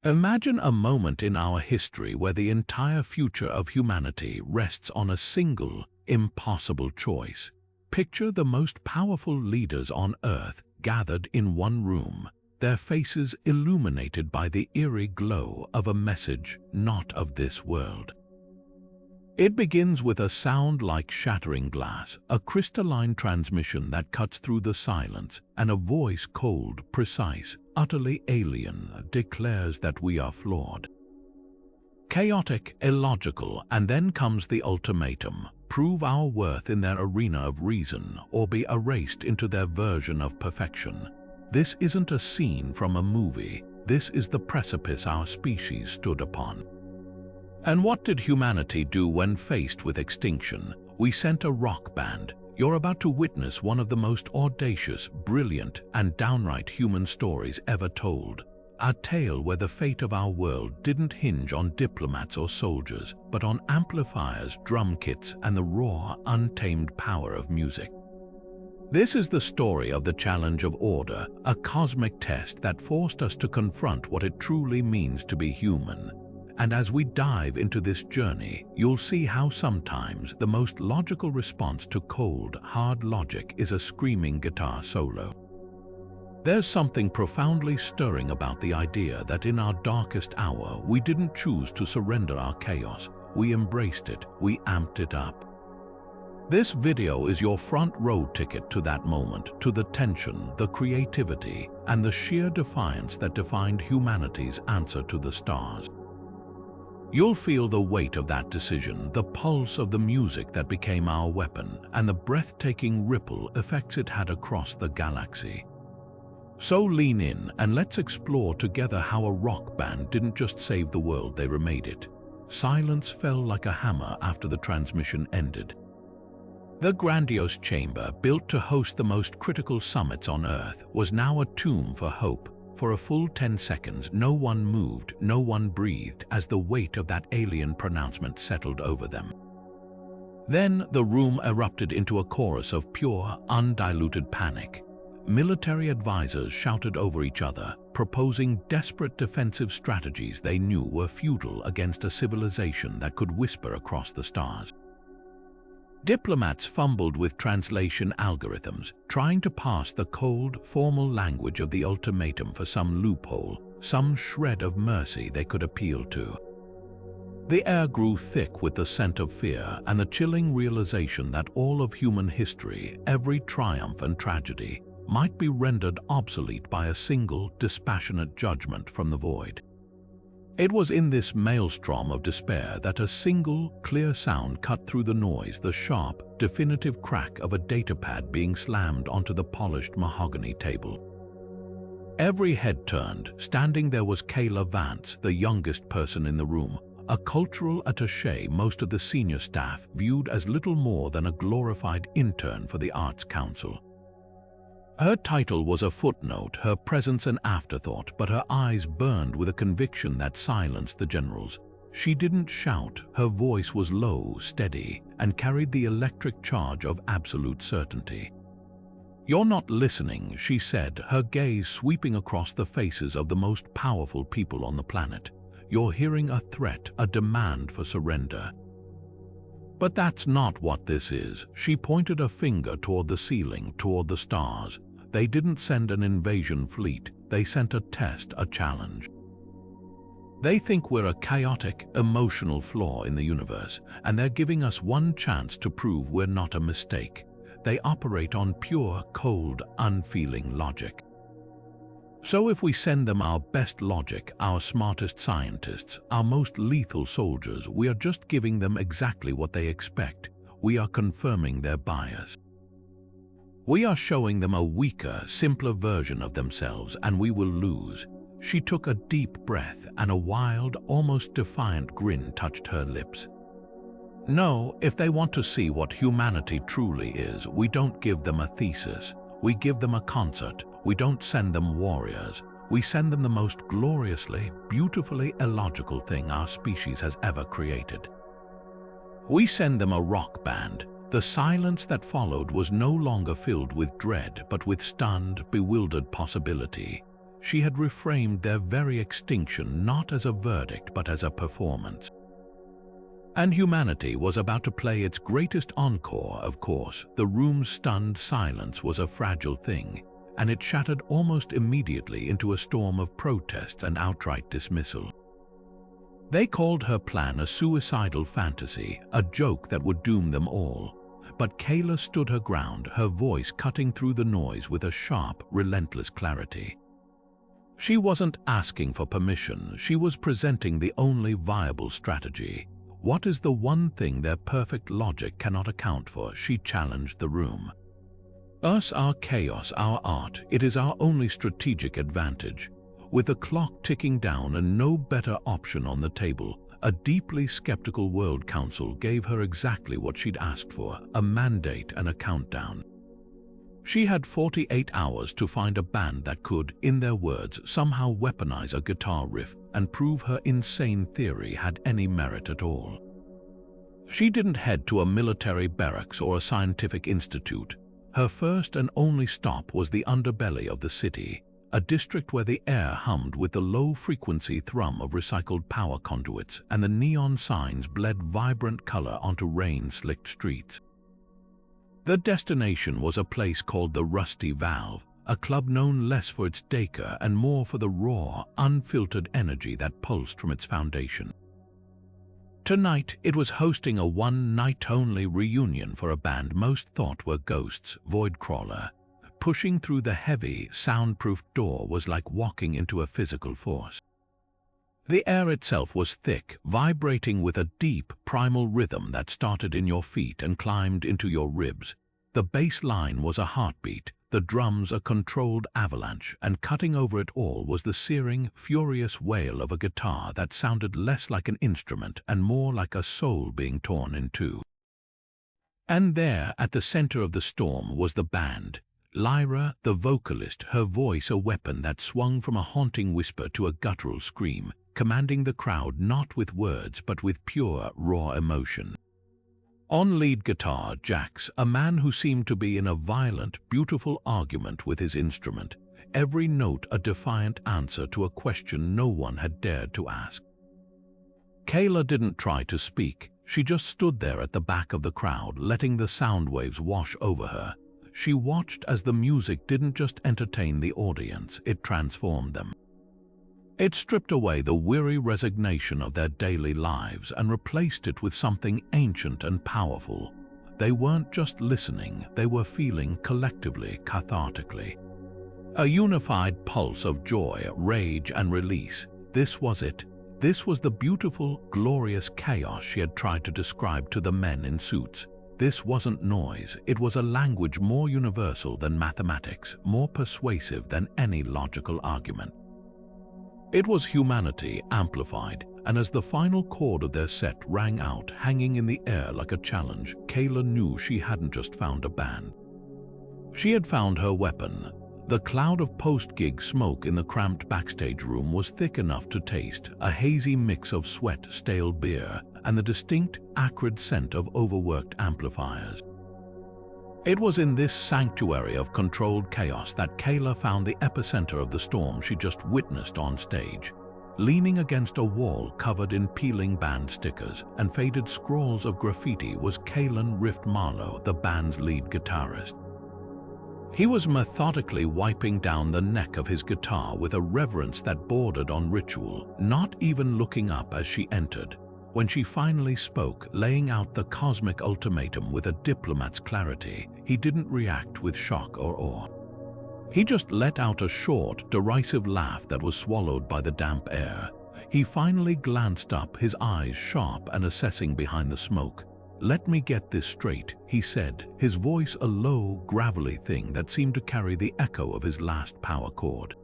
Imagine a moment in our history where the entire future of humanity rests on a single, impossible choice. Picture the most powerful leaders on Earth gathered in one room, their faces illuminated by the eerie glow of a message not of this world. It begins with a sound like shattering glass, a crystalline transmission that cuts through the silence, and a voice cold, precise, utterly alien, declares that we are flawed. Chaotic, illogical, and then comes the ultimatum: prove our worth in their arena of reason or be erased into their version of perfection. This isn't a scene from a movie, this is the precipice our species stood upon. And what did humanity do when faced with extinction? We sent a rock band. You're about to witness one of the most audacious, brilliant, and downright human stories ever told. A tale where the fate of our world didn't hinge on diplomats or soldiers, but on amplifiers, drum kits, and the raw, untamed power of music. This is the story of the challenge of order, a cosmic test that forced us to confront what it truly means to be human. And as we dive into this journey, you'll see how sometimes the most logical response to cold, hard logic is a screaming guitar solo. There's something profoundly stirring about the idea that in our darkest hour, we didn't choose to surrender our chaos. We embraced it, we amped it up. This video is your front row ticket to that moment, to the tension, the creativity, and the sheer defiance that defined humanity's answer to the stars. You'll feel the weight of that decision, the pulse of the music that became our weapon, and the breathtaking ripple effects it had across the galaxy. So lean in and let's explore together how a rock band didn't just save the world, they remade it. Silence fell like a hammer after the transmission ended. The grandiose chamber, built to host the most critical summits on Earth, was now a tomb for hope. For a full 10 seconds, no one moved, no one breathed as the weight of that alien pronouncement settled over them. Then the room erupted into a chorus of pure, undiluted panic. Military advisors shouted over each other, proposing desperate defensive strategies they knew were futile against a civilization that could whisper across the stars. Diplomats fumbled with translation algorithms, trying to pass the cold, formal language of the ultimatum for some loophole, some shred of mercy they could appeal to. The air grew thick with the scent of fear and the chilling realization that all of human history, every triumph and tragedy, might be rendered obsolete by a single, dispassionate judgment from the void. It was in this maelstrom of despair that a single, clear sound cut through the noise, the sharp, definitive crack of a datapad being slammed onto the polished mahogany table. Every head turned. Standing there was Kayla Vance, the youngest person in the room, a cultural attaché most of the senior staff viewed as little more than a glorified intern for the Arts Council. Her title was a footnote, her presence an afterthought, but her eyes burned with a conviction that silenced the generals. She didn't shout, her voice was low, steady, and carried the electric charge of absolute certainty. "You're not listening," she said, her gaze sweeping across the faces of the most powerful people on the planet. "You're hearing a threat, a demand for surrender." But that's not what this is. She pointed a finger toward the ceiling, toward the stars. They didn't send an invasion fleet, they sent a test, a challenge. They think we're a chaotic, emotional flaw in the universe, and they're giving us one chance to prove we're not a mistake. They operate on pure, cold, unfeeling logic. So if we send them our best logic, our smartest scientists, our most lethal soldiers, we are just giving them exactly what they expect. We are confirming their bias. We are showing them a weaker, simpler version of themselves, and we will lose. She took a deep breath, and a wild, almost defiant grin touched her lips. No, if they want to see what humanity truly is, we don't give them a thesis. We give them a concert. We don't send them warriors. We send them the most gloriously, beautifully illogical thing our species has ever created. We send them a rock band. The silence that followed was no longer filled with dread, but with stunned, bewildered possibility. she had reframed their very extinction not as a verdict but as a performance. And humanity was about to play its greatest encore, of course. The room's stunned silence was a fragile thing, and it shattered almost immediately into a storm of protest and outright dismissal. They called her plan a suicidal fantasy, a joke that would doom them all. But Kayla stood her ground, her voice cutting through the noise with a sharp, relentless clarity. She wasn't asking for permission, she was presenting the only viable strategy. What is the one thing their perfect logic cannot account for? She challenged the room. Us, our chaos, our art, it is our only strategic advantage. With the clock ticking down and no better option on the table, a deeply skeptical World Council gave her exactly what she'd asked for, a mandate and a countdown. She had 48 hours to find a band that could, in their words, somehow weaponize a guitar riff and prove her insane theory had any merit at all. She didn't head to a military barracks or a scientific institute. Her first and only stop was the underbelly of the city, a district where the air hummed with the low-frequency thrum of recycled power conduits and the neon signs bled vibrant color onto rain-slicked streets. The destination was a place called the Rusty Valve, a club known less for its decor and more for the raw, unfiltered energy that pulsed from its foundation. Tonight, it was hosting a one-night-only reunion for a band most thought were ghosts, Voidcrawler. Pushing through the heavy, soundproof door was like walking into a physical force. The air itself was thick, vibrating with a deep, primal rhythm that started in your feet and climbed into your ribs. The bass line was a heartbeat, the drums a controlled avalanche, and cutting over it all was the searing, furious wail of a guitar that sounded less like an instrument and more like a soul being torn in two. And there, at the center of the storm, was the band. Lyra, the vocalist, her voice a weapon that swung from a haunting whisper to a guttural scream, commanding the crowd not with words but with pure, raw emotion. On lead guitar, Jax, a man who seemed to be in a violent, beautiful argument with his instrument, every note a defiant answer to a question no one had dared to ask. Kayla didn't try to speak, she just stood there at the back of the crowd, letting the sound waves wash over her. She watched as the music didn't just entertain the audience, it transformed them. It stripped away the weary resignation of their daily lives and replaced it with something ancient and powerful. They weren't just listening, they were feeling collectively, cathartically. A unified pulse of joy, rage, and release. This was it. This was the beautiful, glorious chaos she had tried to describe to the men in suits. This wasn't noise, it was a language more universal than mathematics, more persuasive than any logical argument. It was humanity amplified, and as the final chord of their set rang out, hanging in the air like a challenge, Kayla knew she hadn't just found a band. She had found her weapon. The cloud of post-gig smoke in the cramped backstage room was thick enough to taste, a hazy mix of sweat, stale beer, and the distinct, acrid scent of overworked amplifiers. It was in this sanctuary of controlled chaos that Kayla found the epicenter of the storm she just witnessed on stage. Leaning against a wall covered in peeling band stickers and faded scrawls of graffiti was Kalen Rift Marlowe, the band's lead guitarist. He was methodically wiping down the neck of his guitar with a reverence that bordered on ritual, not even looking up as she entered. When she finally spoke, laying out the cosmic ultimatum with a diplomat's clarity, he didn't react with shock or awe. He just let out a short, derisive laugh that was swallowed by the damp air. He finally glanced up, his eyes sharp and assessing behind the smoke. "Let me get this straight," he said, his voice a low, gravelly thing that seemed to carry the echo of his last power chord.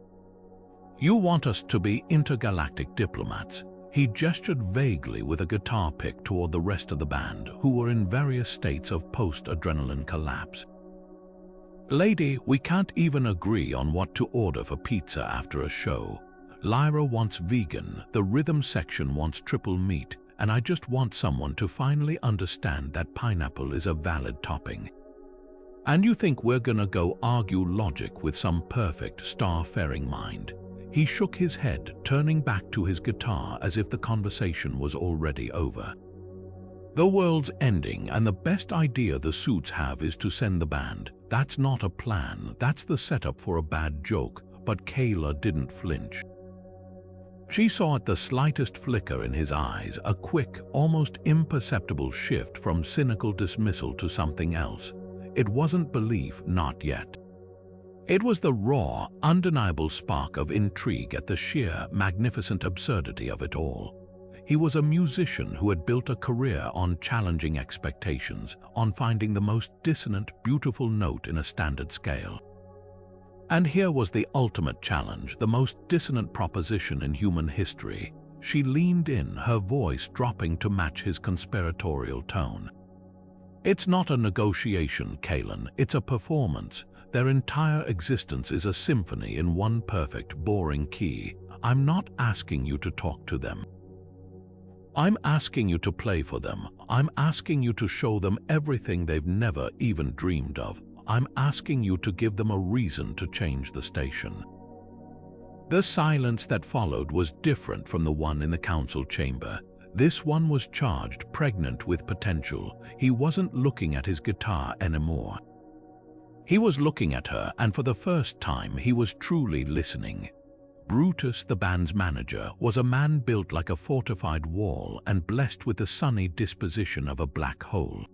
"You want us to be intergalactic diplomats?" He gestured vaguely with a guitar pick toward the rest of the band, who were in various states of post-adrenaline collapse. "Lady, we can't even agree on what to order for pizza after a show. Lyra wants vegan, the rhythm section wants triple meat, and I just want someone to finally understand that pineapple is a valid topping. And you think we're gonna go argue logic with some perfect, star-faring mind? He shook his head, turning back to his guitar as if the conversation was already over. The world's ending, and the best idea the suits have is to send the band. That's not a plan, that's the setup for a bad joke, but Kayla didn't flinch. She saw at the slightest flicker in his eyes a quick, almost imperceptible shift from cynical dismissal to something else. It wasn't belief, not yet. It was the raw, undeniable spark of intrigue at the sheer, magnificent absurdity of it all. He was a musician who had built a career on challenging expectations, on finding the most dissonant, beautiful note in a standard scale. And here was the ultimate challenge, the most dissonant proposition in human history. She leaned in, her voice dropping to match his conspiratorial tone. It's not a negotiation, Kalen, it's a performance. Their entire existence is a symphony in one perfect, boring key. I'm not asking you to talk to them. I'm asking you to play for them. I'm asking you to show them everything they've never even dreamed of. I'm asking you to give them a reason to change the station. The silence that followed was different from the one in the council chamber. This one was charged, pregnant with potential. He wasn't looking at his guitar anymore. He was looking at her, and for the first time he was truly listening. Brutus, the band's manager, was a man built like a fortified wall and blessed with the sunny disposition of a black hole.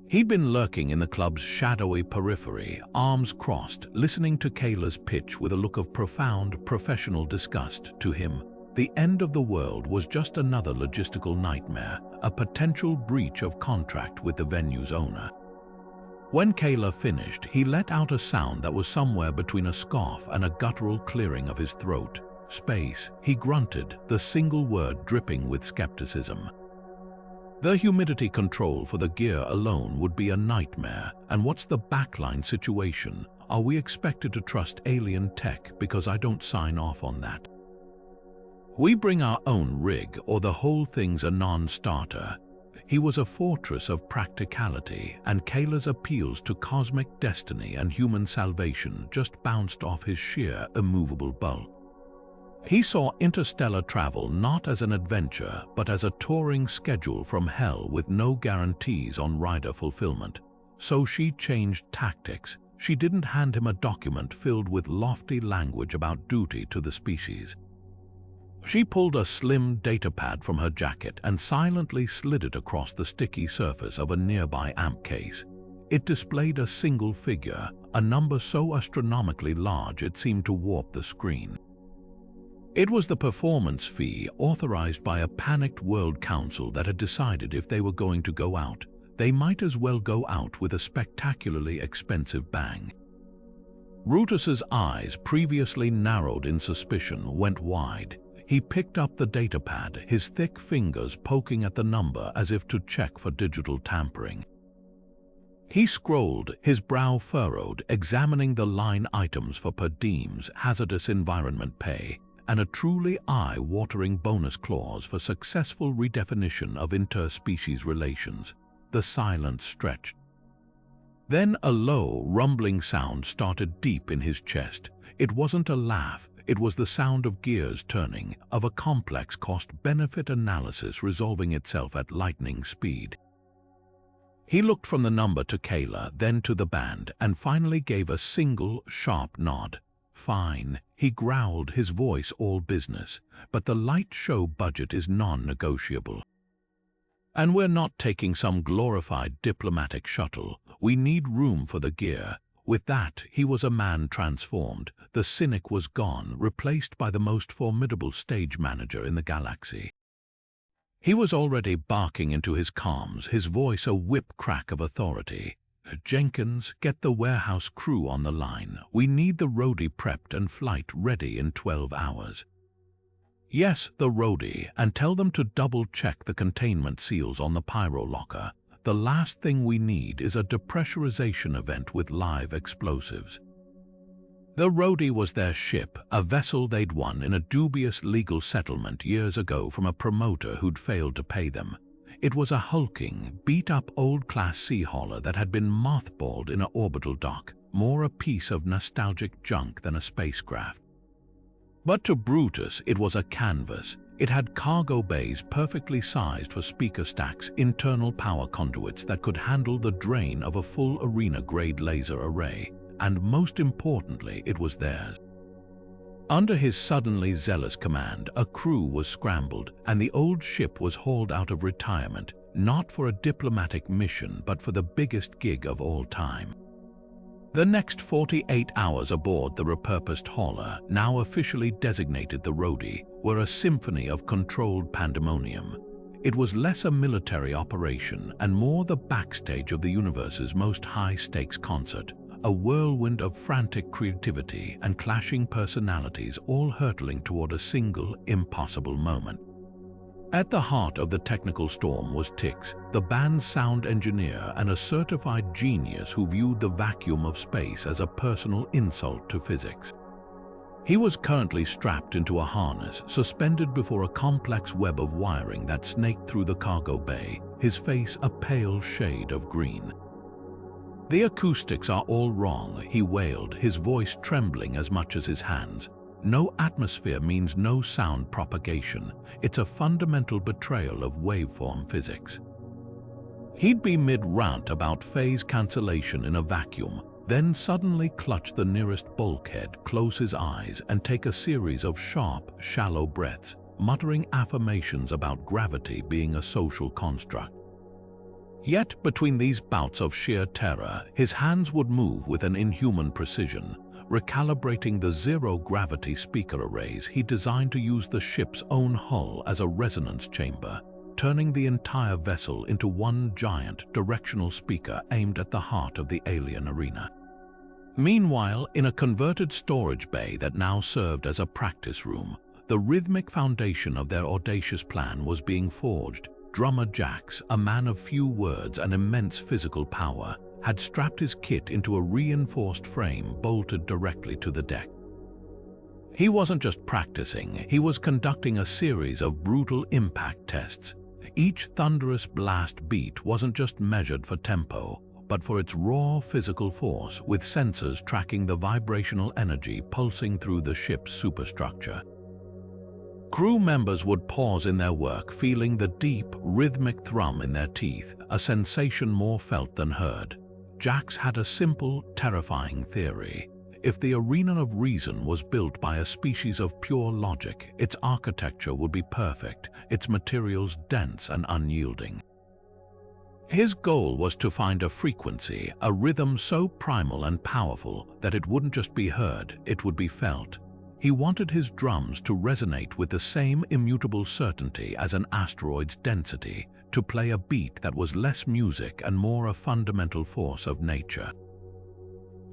He'd been lurking in the club's shadowy periphery, arms crossed, listening to Kayla's pitch with a look of profound, professional disgust. To him, the end of the world was just another logistical nightmare, a potential breach of contract with the venue's owner. When Kayla finished, he let out a sound that was somewhere between a scoff and a guttural clearing of his throat. Space, he grunted, the single word dripping with skepticism. The humidity control for the gear alone would be a nightmare, and what's the backline situation? Are we expected to trust alien tech because I don't sign off on that? We bring our own rig or the whole thing's a non-starter. He was a fortress of practicality, and Kayla's appeals to cosmic destiny and human salvation just bounced off his sheer, immovable bulk. He saw interstellar travel not as an adventure, but as a touring schedule from hell with no guarantees on rider fulfillment. So she changed tactics. She didn't hand him a document filled with lofty language about duty to the species. She pulled a slim datapad from her jacket and silently slid it across the sticky surface of a nearby amp case. It displayed a single figure, a number so astronomically large it seemed to warp the screen. It was the performance fee authorized by a panicked World Council that had decided if they were going to go out, they might as well go out with a spectacularly expensive bang. Brutus's eyes, previously narrowed in suspicion, went wide. He picked up the datapad, his thick fingers poking at the number as if to check for digital tampering. He scrolled, his brow furrowed, examining the line items for per diems, hazardous environment pay, and a truly eye-watering bonus clause for successful redefinition of interspecies relations. The silence stretched. Then a low, rumbling sound started deep in his chest. It wasn't a laugh. It was the sound of gears turning, of a complex cost-benefit analysis resolving itself at lightning speed. He looked from the number to Kayla, then to the band, and finally gave a single, sharp nod. Fine, he growled, his voice all business, but the light show budget is non-negotiable. And we're not taking some glorified diplomatic shuttle. We need room for the gear. With that, he was a man transformed. The cynic was gone, replaced by the most formidable stage manager in the galaxy. He was already barking into his comms, his voice a whip crack of authority. Jenkins, get the warehouse crew on the line. We need the roadie prepped and flight ready in 12 hours. Yes, the roadie, and tell them to double-check the containment seals on the pyro locker. The last thing we need is a depressurization event with live explosives. The roadie was their ship, a vessel they'd won in a dubious legal settlement years ago from a promoter who'd failed to pay them. It was a hulking, beat-up old-class sea hauler that had been mothballed in an orbital dock, more a piece of nostalgic junk than a spacecraft. But to Brutus, it was a canvas. It had cargo bays perfectly sized for speaker stacks, internal power conduits that could handle the drain of a full arena-grade laser array, and most importantly, it was theirs. Under his suddenly zealous command, a crew was scrambled, and the old ship was hauled out of retirement, not for a diplomatic mission, but for the biggest gig of all time. The next 48 hours aboard the repurposed hauler, now officially designated the Rhodey, were a symphony of controlled pandemonium. It was less a military operation and more the backstage of the universe's most high-stakes concert, a whirlwind of frantic creativity and clashing personalities all hurtling toward a single, impossible moment. At the heart of the technical storm was Tix, the band's sound engineer and a certified genius who viewed the vacuum of space as a personal insult to physics. He was currently strapped into a harness, suspended before a complex web of wiring that snaked through the cargo bay, his face a pale shade of green. "The acoustics are all wrong," he wailed, his voice trembling as much as his hands. "No atmosphere means no sound propagation. It's a fundamental betrayal of waveform physics." He'd be mid-rant about phase cancellation in a vacuum, then suddenly clutch the nearest bulkhead, close his eyes, and take a series of sharp, shallow breaths, muttering affirmations about gravity being a social construct. Yet, between these bouts of sheer terror, his hands would move with an inhuman precision, recalibrating the zero-gravity speaker arrays he designed to use the ship's own hull as a resonance chamber, turning the entire vessel into one giant directional speaker aimed at the heart of the alien arena. Meanwhile, in a converted storage bay that now served as a practice room, the rhythmic foundation of their audacious plan was being forged. Drummer Jax, a man of few words and immense physical power, had strapped his kit into a reinforced frame bolted directly to the deck. He wasn't just practicing, he was conducting a series of brutal impact tests. Each thunderous blast beat wasn't just measured for tempo, but for its raw physical force, with sensors tracking the vibrational energy pulsing through the ship's superstructure. Crew members would pause in their work, feeling the deep, rhythmic thrum in their teeth, a sensation more felt than heard. Jax had a simple, terrifying theory. If the arena of reason was built by a species of pure logic, its architecture would be perfect, its materials dense and unyielding. His goal was to find a frequency, a rhythm so primal and powerful that it wouldn't just be heard, it would be felt. He wanted his drums to resonate with the same immutable certainty as an asteroid's density, to play a beat that was less music and more a fundamental force of nature.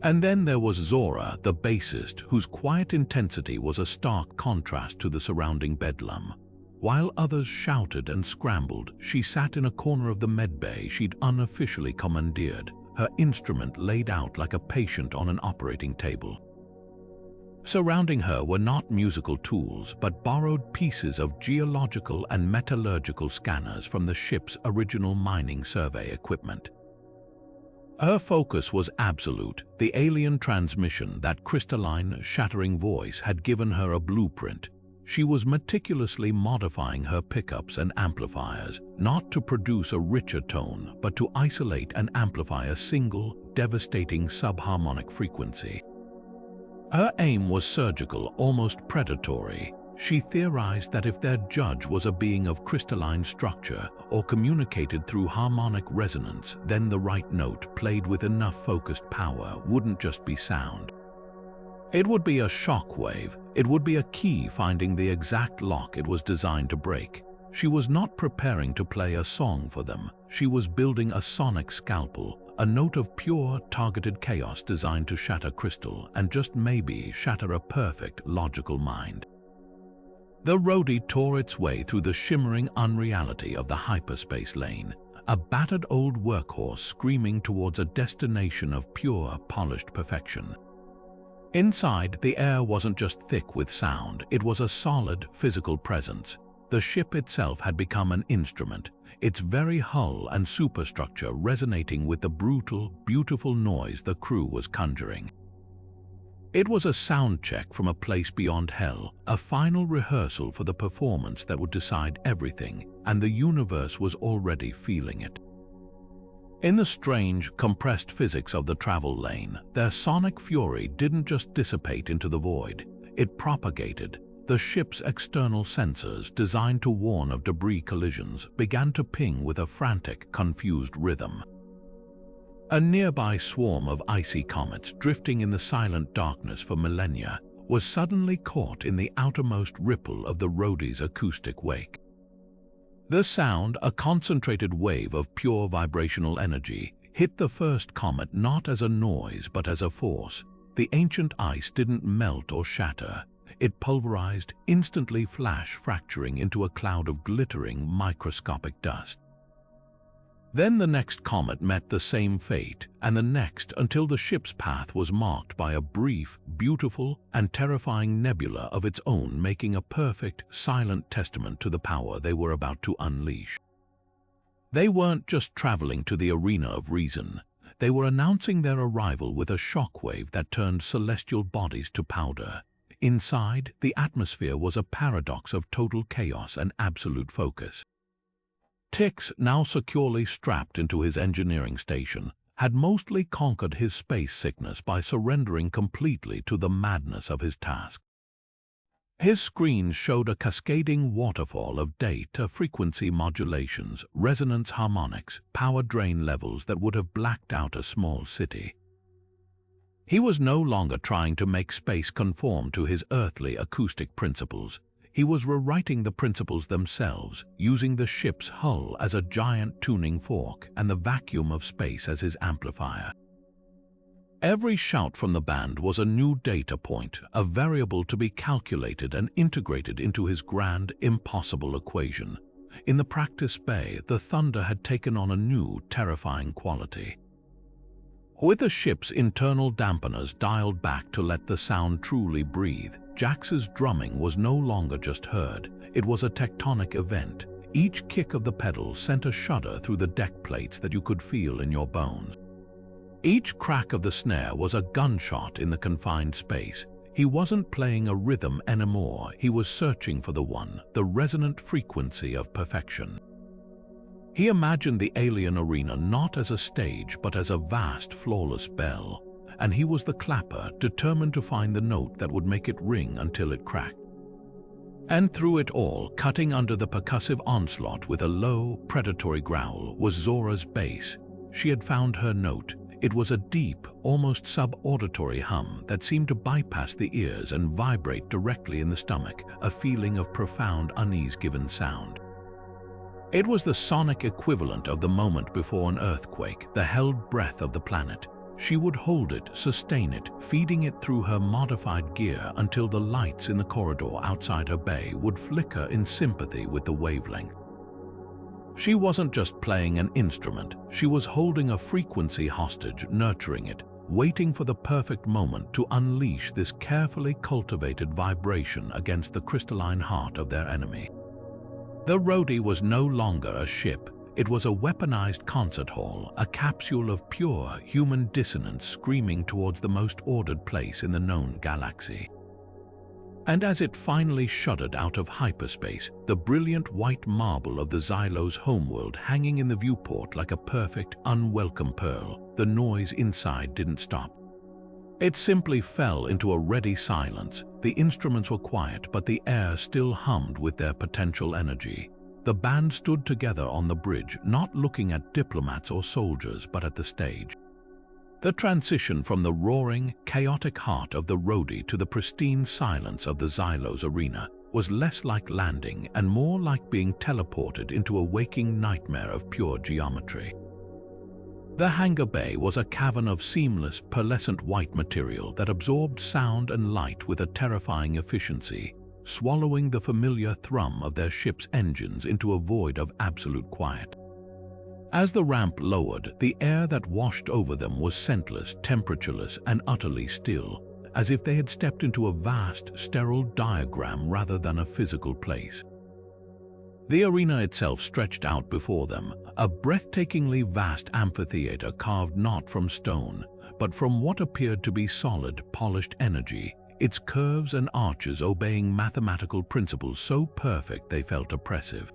And then there was Zora, the bassist, whose quiet intensity was a stark contrast to the surrounding bedlam. While others shouted and scrambled, she sat in a corner of the medbay she'd unofficially commandeered, her instrument laid out like a patient on an operating table. Surrounding her were not musical tools, but borrowed pieces of geological and metallurgical scanners from the ship's original mining survey equipment. Her focus was absolute. The alien transmission, that crystalline, shattering voice, had given her a blueprint. She was meticulously modifying her pickups and amplifiers, not to produce a richer tone, but to isolate and amplify a single, devastating subharmonic frequency. Her aim was surgical, almost predatory. She theorized that if their judge was a being of crystalline structure or communicated through harmonic resonance, then the right note, played with enough focused power, wouldn't just be sound. It would be a shockwave. It would be a key finding the exact lock it was designed to break. She was not preparing to play a song for them. She was building a sonic scalpel, a note of pure, targeted chaos designed to shatter crystal and just maybe shatter a perfect, logical mind. The Rhodey tore its way through the shimmering unreality of the hyperspace lane, a battered old workhorse screaming towards a destination of pure, polished perfection. Inside, the air wasn't just thick with sound, it was a solid, physical presence. The ship itself had become an instrument, its very hull and superstructure resonating with the brutal, beautiful noise the crew was conjuring. It was a sound check from a place beyond hell, a final rehearsal for the performance that would decide everything, and the universe was already feeling it. In the strange, compressed physics of the travel lane, their sonic fury didn't just dissipate into the void, it propagated. The ship's external sensors, designed to warn of debris collisions, began to ping with a frantic, confused rhythm. A nearby swarm of icy comets, drifting in the silent darkness for millennia, was suddenly caught in the outermost ripple of the roadie's acoustic wake. The sound, a concentrated wave of pure vibrational energy, hit the first comet not as a noise but as a force. The ancient ice didn't melt or shatter. It pulverized, instantly fracturing into a cloud of glittering, microscopic dust. Then the next comet met the same fate, and the next, until the ship's path was marked by a brief, beautiful, and terrifying nebula of its own, making a perfect, silent testament to the power they were about to unleash. They weren't just traveling to the arena of reason. They were announcing their arrival with a shockwave that turned celestial bodies to powder. Inside, the atmosphere was a paradox of total chaos and absolute focus. Tix, now securely strapped into his engineering station, had mostly conquered his space sickness by surrendering completely to the madness of his task. His screens showed a cascading waterfall of data frequency modulations, resonance harmonics, power drain levels that would have blacked out a small city. He was no longer trying to make space conform to his earthly acoustic principles. He was rewriting the principles themselves, using the ship's hull as a giant tuning fork and the vacuum of space as his amplifier. Every shout from the band was a new data point, a variable to be calculated and integrated into his grand, impossible equation. In the practice bay, the thunder had taken on a new, terrifying quality. With the ship's internal dampeners dialed back to let the sound truly breathe, Jax's drumming was no longer just heard. It was a tectonic event. Each kick of the pedal sent a shudder through the deck plates that you could feel in your bones. Each crack of the snare was a gunshot in the confined space. He wasn't playing a rhythm anymore. He was searching for the resonant frequency of perfection. He imagined the alien arena not as a stage but as a vast, flawless bell, and he was the clapper, determined to find the note that would make it ring until it cracked. And through it all, cutting under the percussive onslaught with a low, predatory growl, was Zora's bass. She had found her note. It was a deep, almost sub-auditory hum that seemed to bypass the ears and vibrate directly in the stomach, a feeling of profound unease-given sound. It was the sonic equivalent of the moment before an earthquake, the held breath of the planet. She would hold it, sustain it, feeding it through her modified gear until the lights in the corridor outside her bay would flicker in sympathy with the wavelength. She wasn't just playing an instrument, she was holding a frequency hostage, nurturing it, waiting for the perfect moment to unleash this carefully cultivated vibration against the crystalline heart of their enemy. The roadie was no longer a ship. It was a weaponized concert hall, a capsule of pure human dissonance screaming towards the most ordered place in the known galaxy. And as it finally shuddered out of hyperspace, the brilliant white marble of the Xylos homeworld hanging in the viewport like a perfect, unwelcome pearl, the noise inside didn't stop. It simply fell into a ready silence. The instruments were quiet, but the air still hummed with their potential energy. The band stood together on the bridge, not looking at diplomats or soldiers, but at the stage. The transition from the roaring, chaotic heart of the roadie to the pristine silence of the Xylos Arena was less like landing and more like being teleported into a waking nightmare of pure geometry. The hangar bay was a cavern of seamless, pearlescent white material that absorbed sound and light with a terrifying efficiency, swallowing the familiar thrum of their ship's engines into a void of absolute quiet. As the ramp lowered, the air that washed over them was scentless, temperatureless, and utterly still, as if they had stepped into a vast, sterile diagram rather than a physical place. The arena itself stretched out before them, a breathtakingly vast amphitheater carved not from stone, but from what appeared to be solid, polished energy, its curves and arches obeying mathematical principles so perfect they felt oppressive.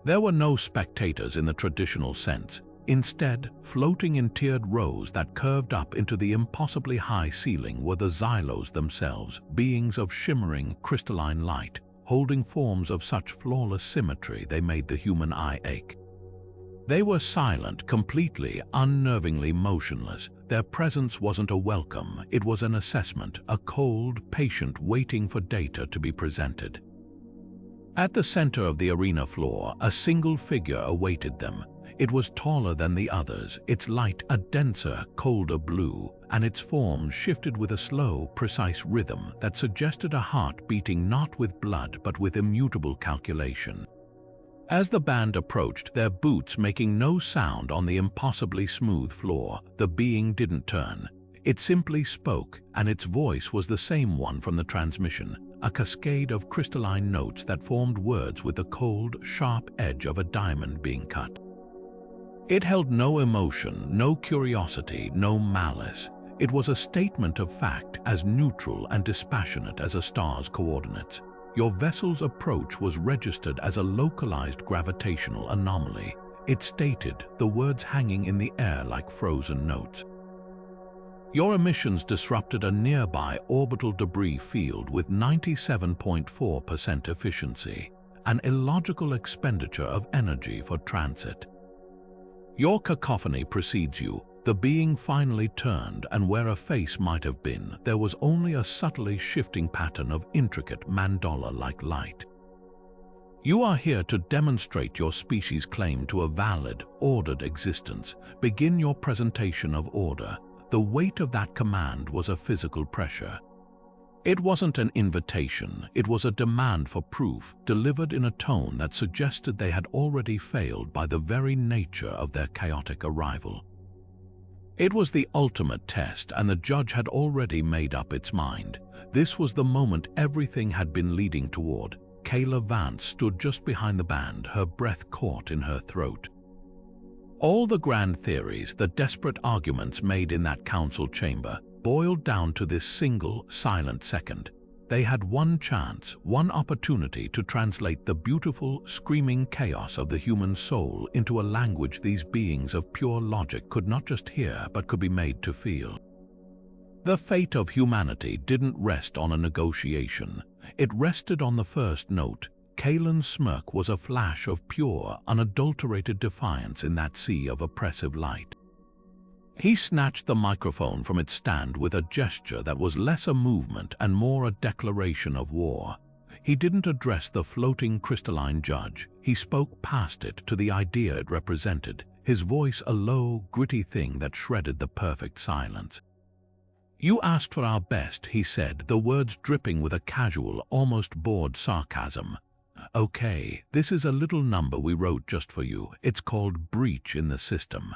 There were no spectators in the traditional sense. Instead, floating in tiered rows that curved up into the impossibly high ceiling were the Xylos themselves, beings of shimmering, crystalline light, holding forms of such flawless symmetry they made the human eye ache. They were silent, completely, unnervingly motionless. Their presence wasn't a welcome, it was an assessment, a cold, patient waiting for data to be presented. At the center of the arena floor, a single figure awaited them. It was taller than the others, its light a denser, colder blue, and its form shifted with a slow, precise rhythm that suggested a heart beating not with blood but with immutable calculation. As the band approached, their boots making no sound on the impossibly smooth floor, the being didn't turn. It simply spoke, and its voice was the same one from the transmission, a cascade of crystalline notes that formed words with the cold, sharp edge of a diamond being cut. It held no emotion, no curiosity, no malice. It was a statement of fact, as neutral and dispassionate as a star's coordinates. Your vessel's approach was registered as a localized gravitational anomaly. It stated, the words hanging in the air like frozen notes. Your emissions disrupted a nearby orbital debris field with 97.4% efficiency, an illogical expenditure of energy for transit. Your cacophony precedes you. The being finally turned, and where a face might have been, there was only a subtly shifting pattern of intricate mandala-like light. You are here to demonstrate your species' claim to a valid, ordered existence. Begin your presentation of order. The weight of that command was a physical pressure. It wasn't an invitation, it was a demand for proof, delivered in a tone that suggested they had already failed by the very nature of their chaotic arrival. It was the ultimate test, and the judge had already made up its mind. This was the moment everything had been leading toward. Kayla Vance stood just behind the band, her breath caught in her throat. All the grand theories, the desperate arguments made in that council chamber, boiled down to this single, silent second. They had one chance, one opportunity to translate the beautiful, screaming chaos of the human soul into a language these beings of pure logic could not just hear but could be made to feel. The fate of humanity didn't rest on a negotiation. It rested on the first note. Kaylan's smirk was a flash of pure, unadulterated defiance in that sea of oppressive light. He snatched the microphone from its stand with a gesture that was less a movement and more a declaration of war. He didn't address the floating crystalline judge. He spoke past it to the idea it represented, his voice a low, gritty thing that shredded the perfect silence. "You asked for our best," he said, the words dripping with a casual, almost bored sarcasm. "Okay, this is a little number we wrote just for you. It's called Breach in the System."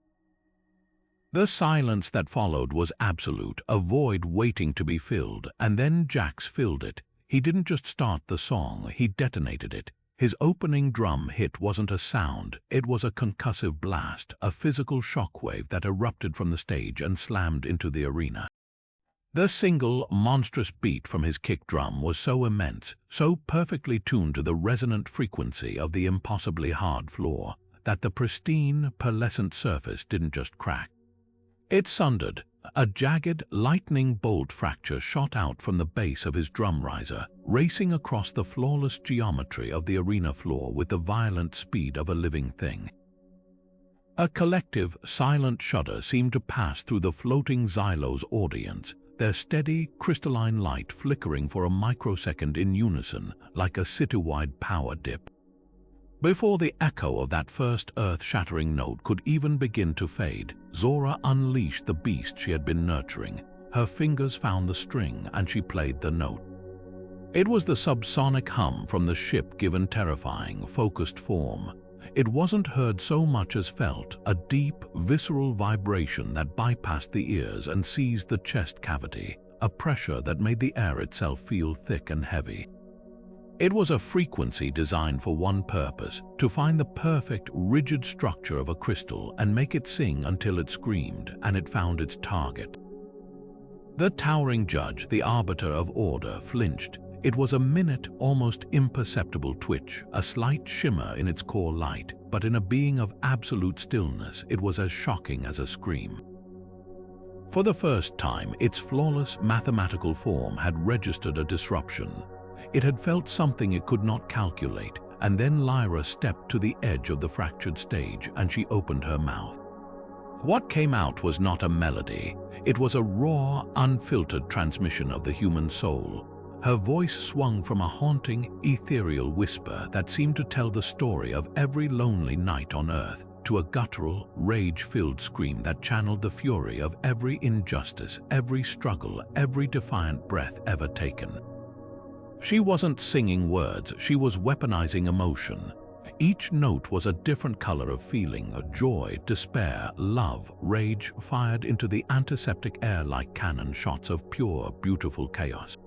The silence that followed was absolute, a void waiting to be filled, and then Jax filled it. He didn't just start the song, he detonated it. His opening drum hit wasn't a sound, it was a concussive blast, a physical shockwave that erupted from the stage and slammed into the arena. The single, monstrous beat from his kick drum was so immense, so perfectly tuned to the resonant frequency of the impossibly hard floor, that the pristine, pearlescent surface didn't just crack. It sundered. A jagged, lightning bolt fracture shot out from the base of his drum riser, racing across the flawless geometry of the arena floor with the violent speed of a living thing. A collective, silent shudder seemed to pass through the floating Xylos audience, their steady, crystalline light flickering for a microsecond in unison, like a citywide power dip. Before the echo of that first earth-shattering note could even begin to fade, Zora unleashed the beast she had been nurturing. Her fingers found the string and she played the note. It was the subsonic hum from the ship given terrifying, focused form. It wasn't heard so much as felt, a deep, visceral vibration that bypassed the ears and seized the chest cavity, a pressure that made the air itself feel thick and heavy. It was a frequency designed for one purpose: to find the perfect, rigid structure of a crystal and make it sing until it screamed, and it found its target. The towering judge, the arbiter of order, flinched. It was a minute, almost imperceptible twitch, a slight shimmer in its core light, but in a being of absolute stillness, it was as shocking as a scream. For the first time, its flawless mathematical form had registered a disruption. It had felt something it could not calculate, and then Lyra stepped to the edge of the fractured stage and she opened her mouth. What came out was not a melody. It was a raw, unfiltered transmission of the human soul. Her voice swung from a haunting, ethereal whisper that seemed to tell the story of every lonely night on Earth to a guttural, rage-filled scream that channeled the fury of every injustice, every struggle, every defiant breath ever taken. She wasn't singing words, she was weaponizing emotion. Each note was a different color of feeling, joy, despair, love, rage, fired into the antiseptic air like cannon shots of pure, beautiful chaos.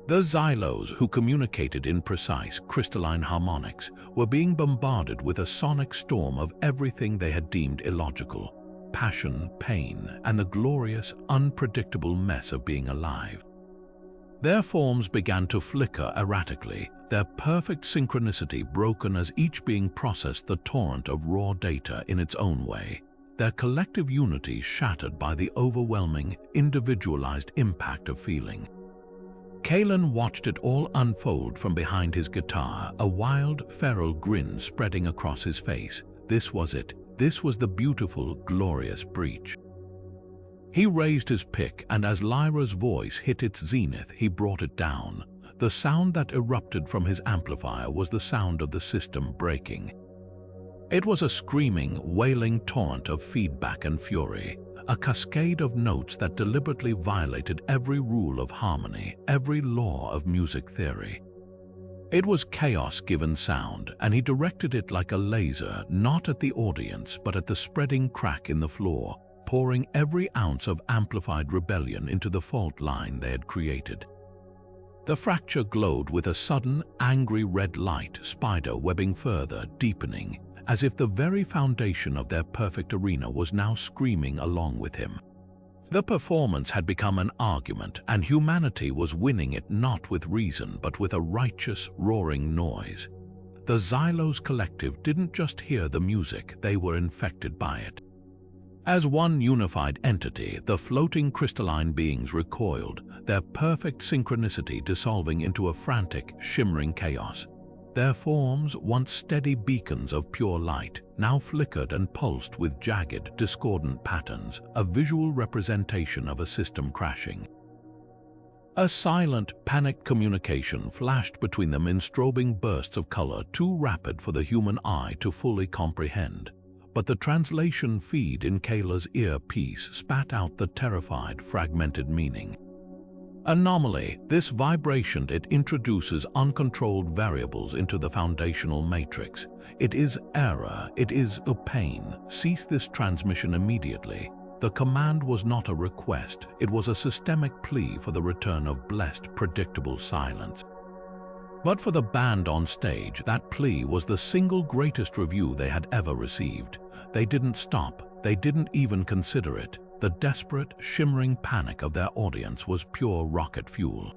The Xylos, who communicated in precise, crystalline harmonics, were being bombarded with a sonic storm of everything they had deemed illogical: passion, pain, and the glorious, unpredictable mess of being alive. Their forms began to flicker erratically, their perfect synchronicity broken as each being processed the torrent of raw data in its own way, their collective unity shattered by the overwhelming, individualized impact of feeling. Kalen watched it all unfold from behind his guitar, a wild, feral grin spreading across his face. This was it. This was the beautiful, glorious breach. He raised his pick, and as Lyra's voice hit its zenith, he brought it down. The sound that erupted from his amplifier was the sound of the system breaking. It was a screaming, wailing torrent of feedback and fury, a cascade of notes that deliberately violated every rule of harmony, every law of music theory. It was chaos-given sound, and he directed it like a laser, not at the audience, but at the spreading crack in the floor, pouring every ounce of amplified rebellion into the fault line they had created. The fracture glowed with a sudden, angry red light, spider webbing further, deepening, as if the very foundation of their perfect arena was now screaming along with him. The performance had become an argument, and humanity was winning it not with reason but with a righteous, roaring noise. The Xylos Collective didn't just hear the music, they were infected by it. As one unified entity, the floating crystalline beings recoiled, their perfect synchronicity dissolving into a frantic, shimmering chaos. Their forms, once steady beacons of pure light, now flickered and pulsed with jagged, discordant patterns, a visual representation of a system crashing. A silent, panicked communication flashed between them in strobing bursts of color too rapid for the human eye to fully comprehend. But the translation feed in Kayla's earpiece spat out the terrified, fragmented meaning. Anomaly, this vibration, it introduces uncontrolled variables into the foundational matrix. It is error, it is a pain. Cease this transmission immediately. The command was not a request, it was a systemic plea for the return of blessed, predictable silence. But for the band on stage, that plea was the single greatest review they had ever received. They didn't stop, they didn't even consider it. The desperate, shimmering panic of their audience was pure rocket fuel.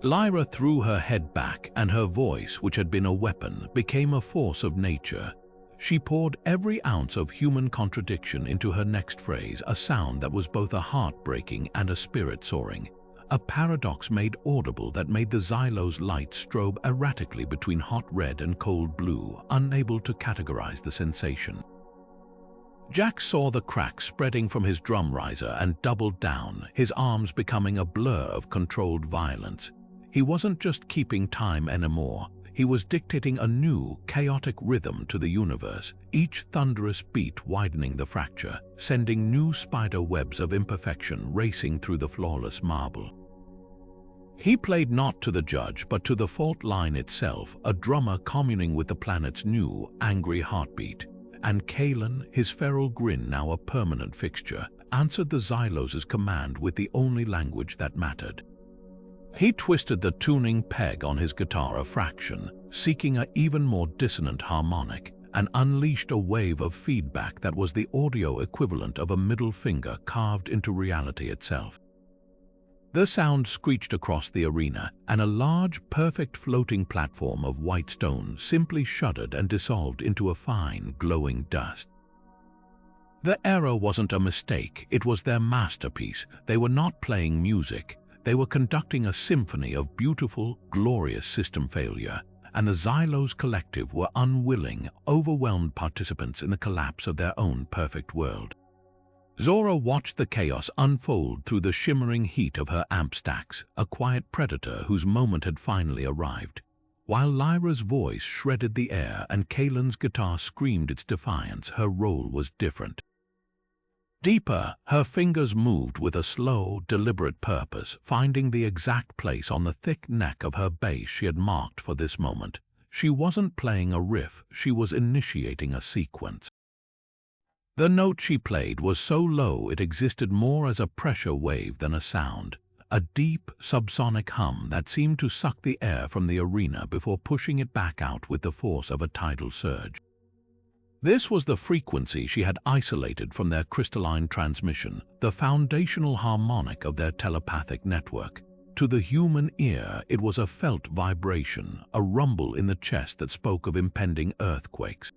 Lyra threw her head back, and her voice, which had been a weapon, became a force of nature. She poured every ounce of human contradiction into her next phrase, a sound that was both a heart-breaking and a spirit-soaring. A paradox made audible that made the Xylos light strobe erratically between hot red and cold blue, unable to categorize the sensation. Jack saw the crack spreading from his drum riser and doubled down, his arms becoming a blur of controlled violence. He wasn't just keeping time anymore, he was dictating a new, chaotic rhythm to the universe, each thunderous beat widening the fracture, sending new spider webs of imperfection racing through the flawless marble. He played not to the judge, but to the fault line itself, a drummer communing with the planet's new, angry heartbeat. And Kalen, his feral grin now a permanent fixture, answered the Xylos' command with the only language that mattered. He twisted the tuning peg on his guitar a fraction, seeking an even more dissonant harmonic, and unleashed a wave of feedback that was the audio equivalent of a middle finger carved into reality itself. The sound screeched across the arena, and a large, perfect floating platform of white stone simply shuddered and dissolved into a fine, glowing dust. The error wasn't a mistake, it was their masterpiece. They were not playing music, they were conducting a symphony of beautiful, glorious system failure, and the Xylos Collective were unwilling, overwhelmed participants in the collapse of their own perfect world. Zora watched the chaos unfold through the shimmering heat of her amp stacks, a quiet predator whose moment had finally arrived. While Lyra's voice shredded the air and Kaelin's guitar screamed its defiance, her role was different. Deeper, her fingers moved with a slow, deliberate purpose, finding the exact place on the thick neck of her bass she had marked for this moment. She wasn't playing a riff, she was initiating a sequence. The note she played was so low it existed more as a pressure wave than a sound, a deep, subsonic hum that seemed to suck the air from the arena before pushing it back out with the force of a tidal surge. This was the frequency she had isolated from their crystalline transmission, the foundational harmonic of their telepathic network. To the human ear, it was a felt vibration, a rumble in the chest that spoke of impending earthquakes.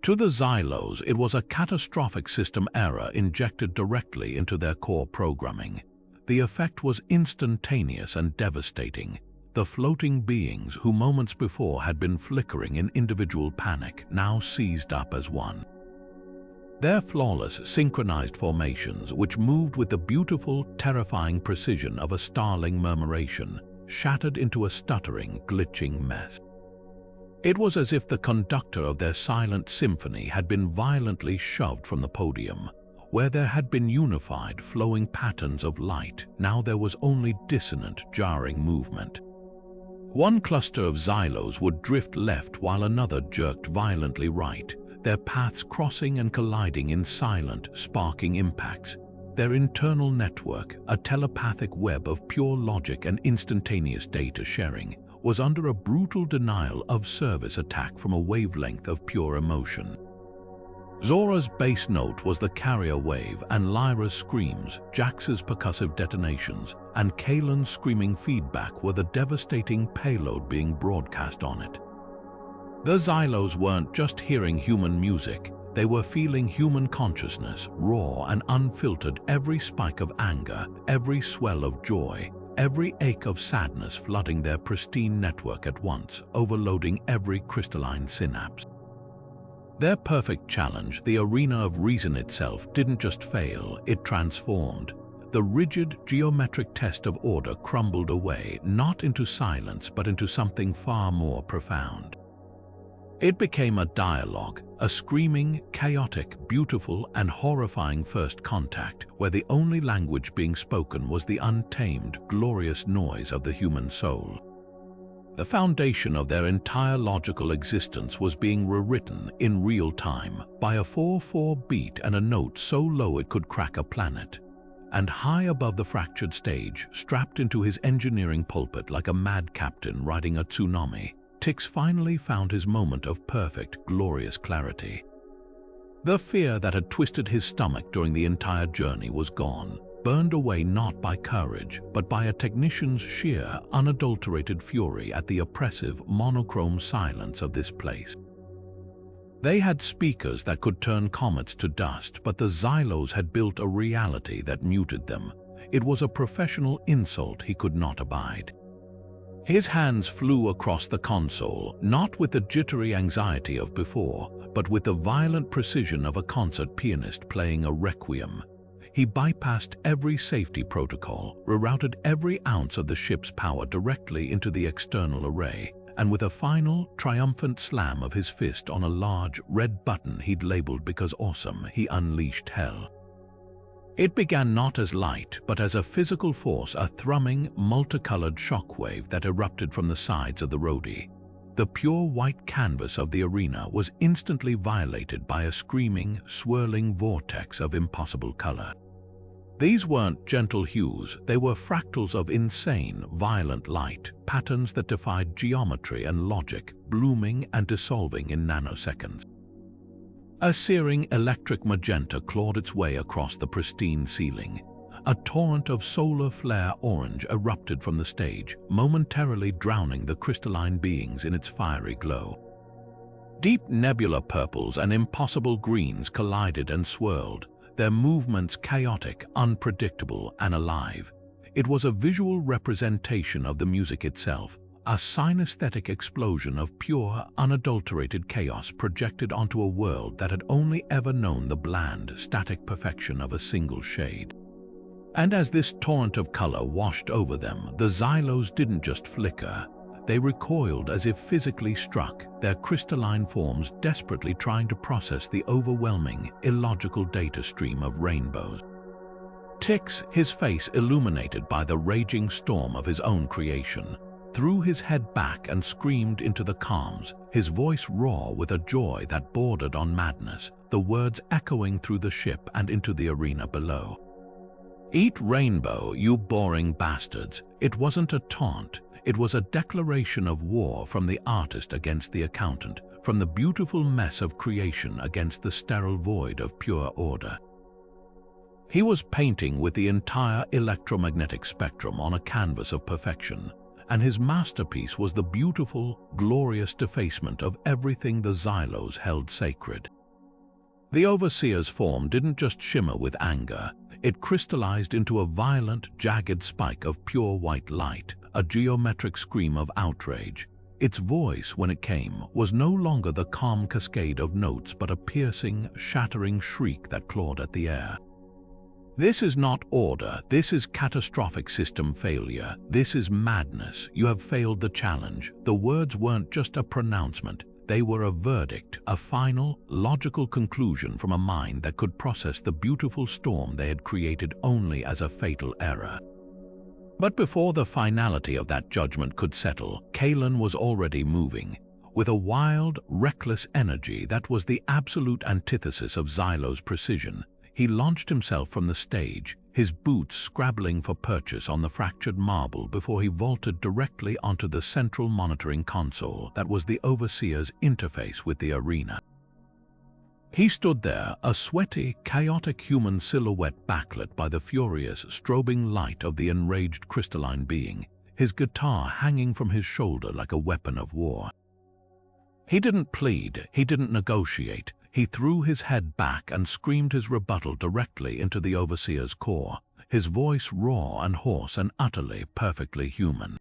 To the Xylos, it was a catastrophic system error injected directly into their core programming. The effect was instantaneous and devastating. The floating beings who moments before had been flickering in individual panic now seized up as one. Their flawless, synchronized formations, which moved with the beautiful, terrifying precision of a starling murmuration, shattered into a stuttering, glitching mess. It was as if the conductor of their silent symphony had been violently shoved from the podium. Where there had been unified, flowing patterns of light, now there was only dissonant, jarring movement. One cluster of Xylos would drift left while another jerked violently right, their paths crossing and colliding in silent, sparking impacts. Their internal network, a telepathic web of pure logic and instantaneous data sharing, was under a brutal denial of service attack from a wavelength of pure emotion. Zora's bass note was the carrier wave, and Lyra's screams, Jax's percussive detonations, and Kaelin's screaming feedback were the devastating payload being broadcast on it. The Xylos weren't just hearing human music, they were feeling human consciousness, raw and unfiltered, every spike of anger, every swell of joy, every ache of sadness flooding their pristine network at once, overloading every crystalline synapse. Their perfect challenge, the arena of reason itself, didn't just fail, it transformed. The rigid, geometric test of order crumbled away, not into silence, but into something far more profound. It became a dialogue, a screaming, chaotic, beautiful, and horrifying first contact, where the only language being spoken was the untamed, glorious noise of the human soul. The foundation of their entire logical existence was being rewritten in real time by a 4/4 beat and a note so low it could crack a planet. And high above the fractured stage, strapped into his engineering pulpit like a mad captain riding a tsunami, Tix finally found his moment of perfect, glorious clarity. The fear that had twisted his stomach during the entire journey was gone, burned away not by courage, but by a technician's sheer, unadulterated fury at the oppressive, monochrome silence of this place. They had speakers that could turn comets to dust, but the Xylos had built a reality that muted them. It was a professional insult he could not abide. His hands flew across the console, not with the jittery anxiety of before, but with the violent precision of a concert pianist playing a requiem. He bypassed every safety protocol, rerouted every ounce of the ship's power directly into the external array, and with a final, triumphant slam of his fist on a large, red button he'd labeled because awesome, he unleashed hell. It began not as light, but as a physical force, a thrumming, multicolored shockwave that erupted from the sides of the roadie. The pure white canvas of the arena was instantly violated by a screaming, swirling vortex of impossible color. These weren't gentle hues, they were fractals of insane, violent light, patterns that defied geometry and logic, blooming and dissolving in nanoseconds. A searing electric magenta clawed its way across the pristine ceiling. A torrent of solar flare orange erupted from the stage, momentarily drowning the crystalline beings in its fiery glow. Deep nebula purples and impossible greens collided and swirled, their movements chaotic, unpredictable, and alive. It was a visual representation of the music itself, a synesthetic explosion of pure, unadulterated chaos projected onto a world that had only ever known the bland, static perfection of a single shade. And as this torrent of color washed over them, the Xylos didn't just flicker. They recoiled as if physically struck, their crystalline forms desperately trying to process the overwhelming, illogical data stream of rainbows. Tix, his face illuminated by the raging storm of his own creation, threw his head back and screamed into the calms, his voice raw with a joy that bordered on madness, the words echoing through the ship and into the arena below. "Eat rainbow, you boring bastards." It wasn't a taunt. It was a declaration of war from the artist against the accountant, from the beautiful mess of creation against the sterile void of pure order. He was painting with the entire electromagnetic spectrum on a canvas of perfection, and his masterpiece was the beautiful, glorious defacement of everything the Xylos held sacred. The Overseer's form didn't just shimmer with anger, it crystallized into a violent, jagged spike of pure white light, a geometric scream of outrage. Its voice, when it came, was no longer the calm cascade of notes but a piercing, shattering shriek that clawed at the air. "This is not order, this is catastrophic system failure, this is madness, you have failed the challenge." The words weren't just a pronouncement, they were a verdict, a final, logical conclusion from a mind that could process the beautiful storm they had created only as a fatal error. But before the finality of that judgment could settle, Kalen was already moving. With a wild, reckless energy that was the absolute antithesis of Xylos' precision, he launched himself from the stage, his boots scrabbling for purchase on the fractured marble before he vaulted directly onto the central monitoring console that was the Overseer's interface with the arena. He stood there, a sweaty, chaotic human silhouette backlit by the furious, strobing light of the enraged crystalline being, his guitar hanging from his shoulder like a weapon of war. He didn't plead, he didn't negotiate. He threw his head back and screamed his rebuttal directly into the Overseer's core, his voice raw and hoarse and utterly, perfectly human.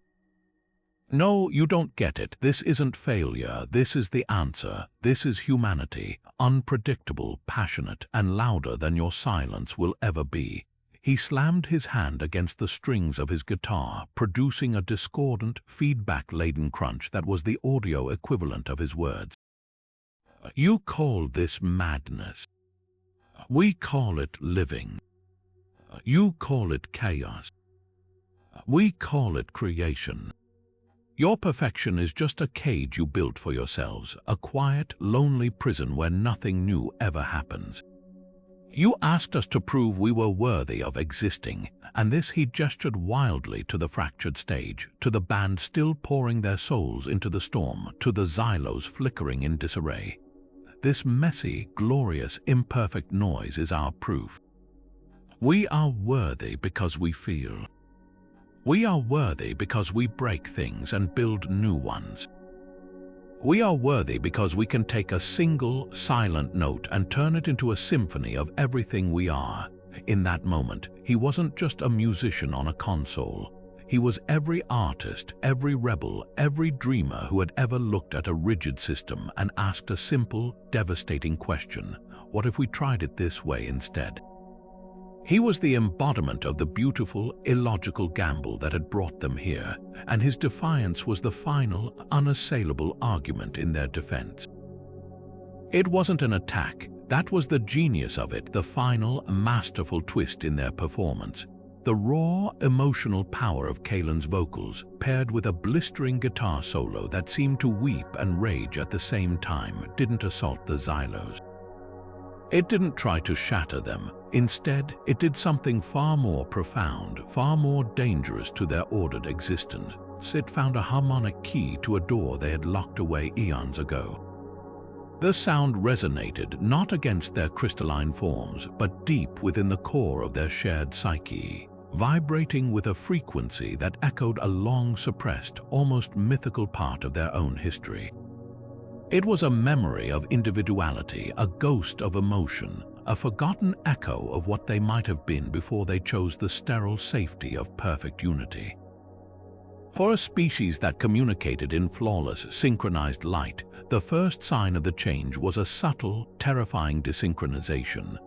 "No, you don't get it. This isn't failure. This is the answer. This is humanity, unpredictable, passionate, and louder than your silence will ever be." He slammed his hand against the strings of his guitar, producing a discordant, feedback-laden crunch that was the audio equivalent of his words. "You call this madness. We call it living. You call it chaos. We call it creation. Your perfection is just a cage you built for yourselves, a quiet, lonely prison where nothing new ever happens. You asked us to prove we were worthy of existing, and this," he gestured wildly to the fractured stage, to the band still pouring their souls into the storm, to the Xylos flickering in disarray. "This messy, glorious, imperfect noise is our proof. We are worthy because we feel. We are worthy because we break things and build new ones. We are worthy because we can take a single, silent note and turn it into a symphony of everything we are." In that moment, he wasn't just a musician on a console. He was every artist, every rebel, every dreamer who had ever looked at a rigid system and asked a simple, devastating question: what if we tried it this way instead? He was the embodiment of the beautiful, illogical gamble that had brought them here, and his defiance was the final, unassailable argument in their defense. It wasn't an attack, that was the genius of it, the final, masterful twist in their performance. The raw, emotional power of Kalen's vocals, paired with a blistering guitar solo that seemed to weep and rage at the same time, didn't assault the Xylos. It didn't try to shatter them. Instead, it did something far more profound, far more dangerous to their ordered existence. It found a harmonic key to a door they had locked away eons ago. The sound resonated not against their crystalline forms, but deep within the core of their shared psyche, vibrating with a frequency that echoed a long-suppressed, almost mythical part of their own history. It was a memory of individuality, a ghost of emotion, a forgotten echo of what they might have been before they chose the sterile safety of perfect unity. For a species that communicated in flawless, synchronized light, the first sign of the change was a subtle, terrifying desynchronization.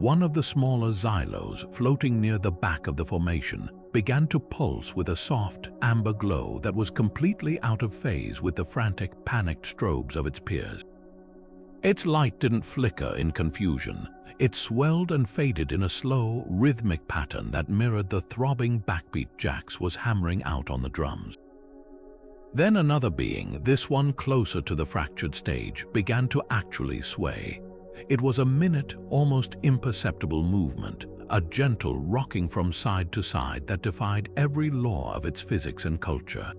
One of the smaller Xylos, floating near the back of the formation, began to pulse with a soft, amber glow that was completely out of phase with the frantic, panicked strobes of its peers. Its light didn't flicker in confusion. It swelled and faded in a slow, rhythmic pattern that mirrored the throbbing backbeat Jax was hammering out on the drums. Then another being, this one closer to the fractured stage, began to actually sway. It was a minute, almost imperceptible movement, a gentle rocking from side to side that defied every law of its physics and culture.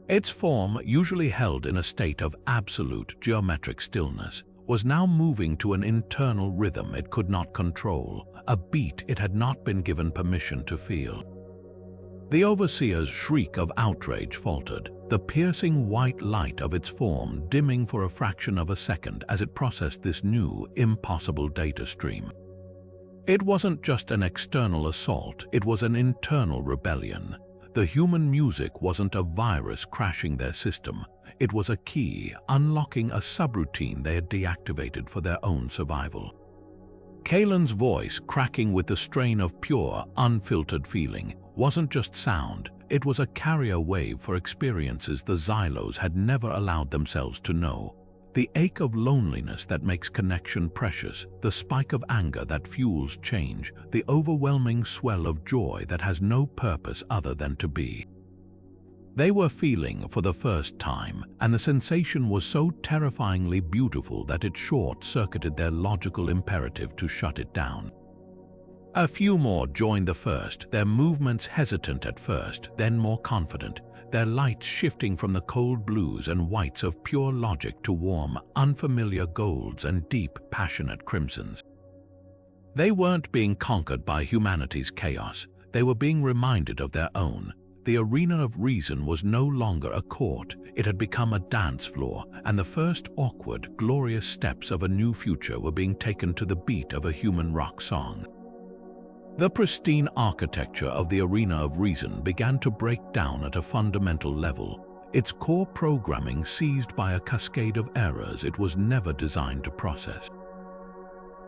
Its form, usually held in a state of absolute geometric stillness, was now moving to an internal rhythm it could not control, a beat it had not been given permission to feel. The overseer's shriek of outrage faltered, the piercing white light of its form dimming for a fraction of a second as it processed this new, impossible data stream. It wasn't just an external assault, it was an internal rebellion. The human music wasn't a virus crashing their system. It was a key, unlocking a subroutine they had deactivated for their own survival. Kalen's voice, cracking with the strain of pure, unfiltered feeling, wasn't just sound, it was a carrier wave for experiences the Xylos had never allowed themselves to know. The ache of loneliness that makes connection precious, the spike of anger that fuels change, the overwhelming swell of joy that has no purpose other than to be. They were feeling for the first time, and the sensation was so terrifyingly beautiful that it short-circuited their logical imperative to shut it down. A few more joined the first, their movements hesitant at first, then more confident, their lights shifting from the cold blues and whites of pure logic to warm, unfamiliar golds and deep, passionate crimsons. They weren't being conquered by humanity's chaos, they were being reminded of their own. The arena of reason was no longer a court, it had become a dance floor, and the first awkward, glorious steps of a new future were being taken to the beat of a human rock song. The pristine architecture of the arena of reason began to break down at a fundamental level, its core programming seized by a cascade of errors it was never designed to process.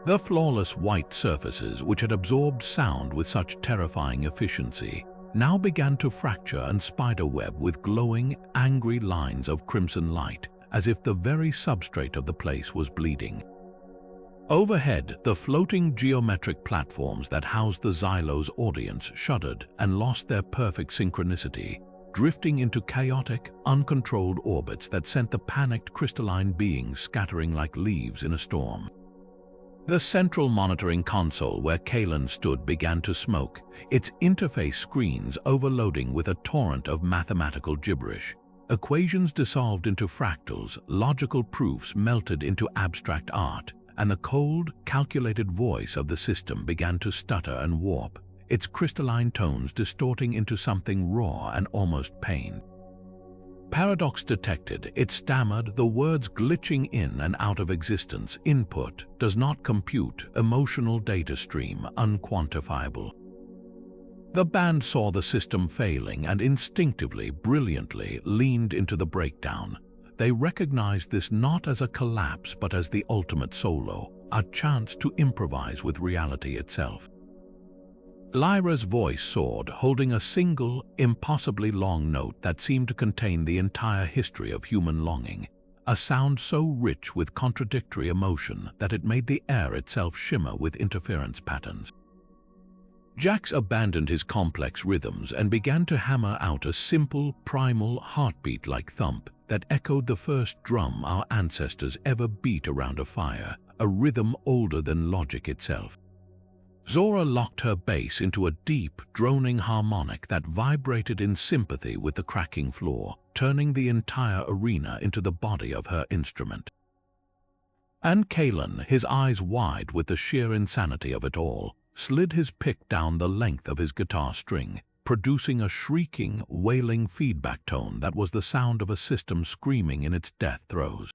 The flawless white surfaces, which had absorbed sound with such terrifying efficiency, now began to fracture and spiderweb with glowing, angry lines of crimson light, as if the very substrate of the place was bleeding. Overhead, the floating geometric platforms that housed the Xylos audience shuddered and lost their perfect synchronicity, drifting into chaotic, uncontrolled orbits that sent the panicked crystalline beings scattering like leaves in a storm. The central monitoring console where Kalen stood began to smoke, its interface screens overloading with a torrent of mathematical gibberish. Equations dissolved into fractals, logical proofs melted into abstract art, and the cold, calculated voice of the system began to stutter and warp, its crystalline tones distorting into something raw and almost pained. Paradox detected, it stammered, the words glitching in and out of existence. Input does not compute, emotional data stream unquantifiable. The band saw the system failing and instinctively, brilliantly, leaned into the breakdown. They recognized this not as a collapse but as the ultimate solo, a chance to improvise with reality itself. Lyra's voice soared, holding a single, impossibly long note that seemed to contain the entire history of human longing, a sound so rich with contradictory emotion that it made the air itself shimmer with interference patterns. Jax abandoned his complex rhythms and began to hammer out a simple, primal, heartbeat-like thump that echoed the first drum our ancestors ever beat around a fire, a rhythm older than logic itself. Zora locked her bass into a deep, droning harmonic that vibrated in sympathy with the cracking floor, turning the entire arena into the body of her instrument. And Kalen, his eyes wide with the sheer insanity of it all, slid his pick down the length of his guitar string, producing a shrieking, wailing feedback tone that was the sound of a system screaming in its death throes.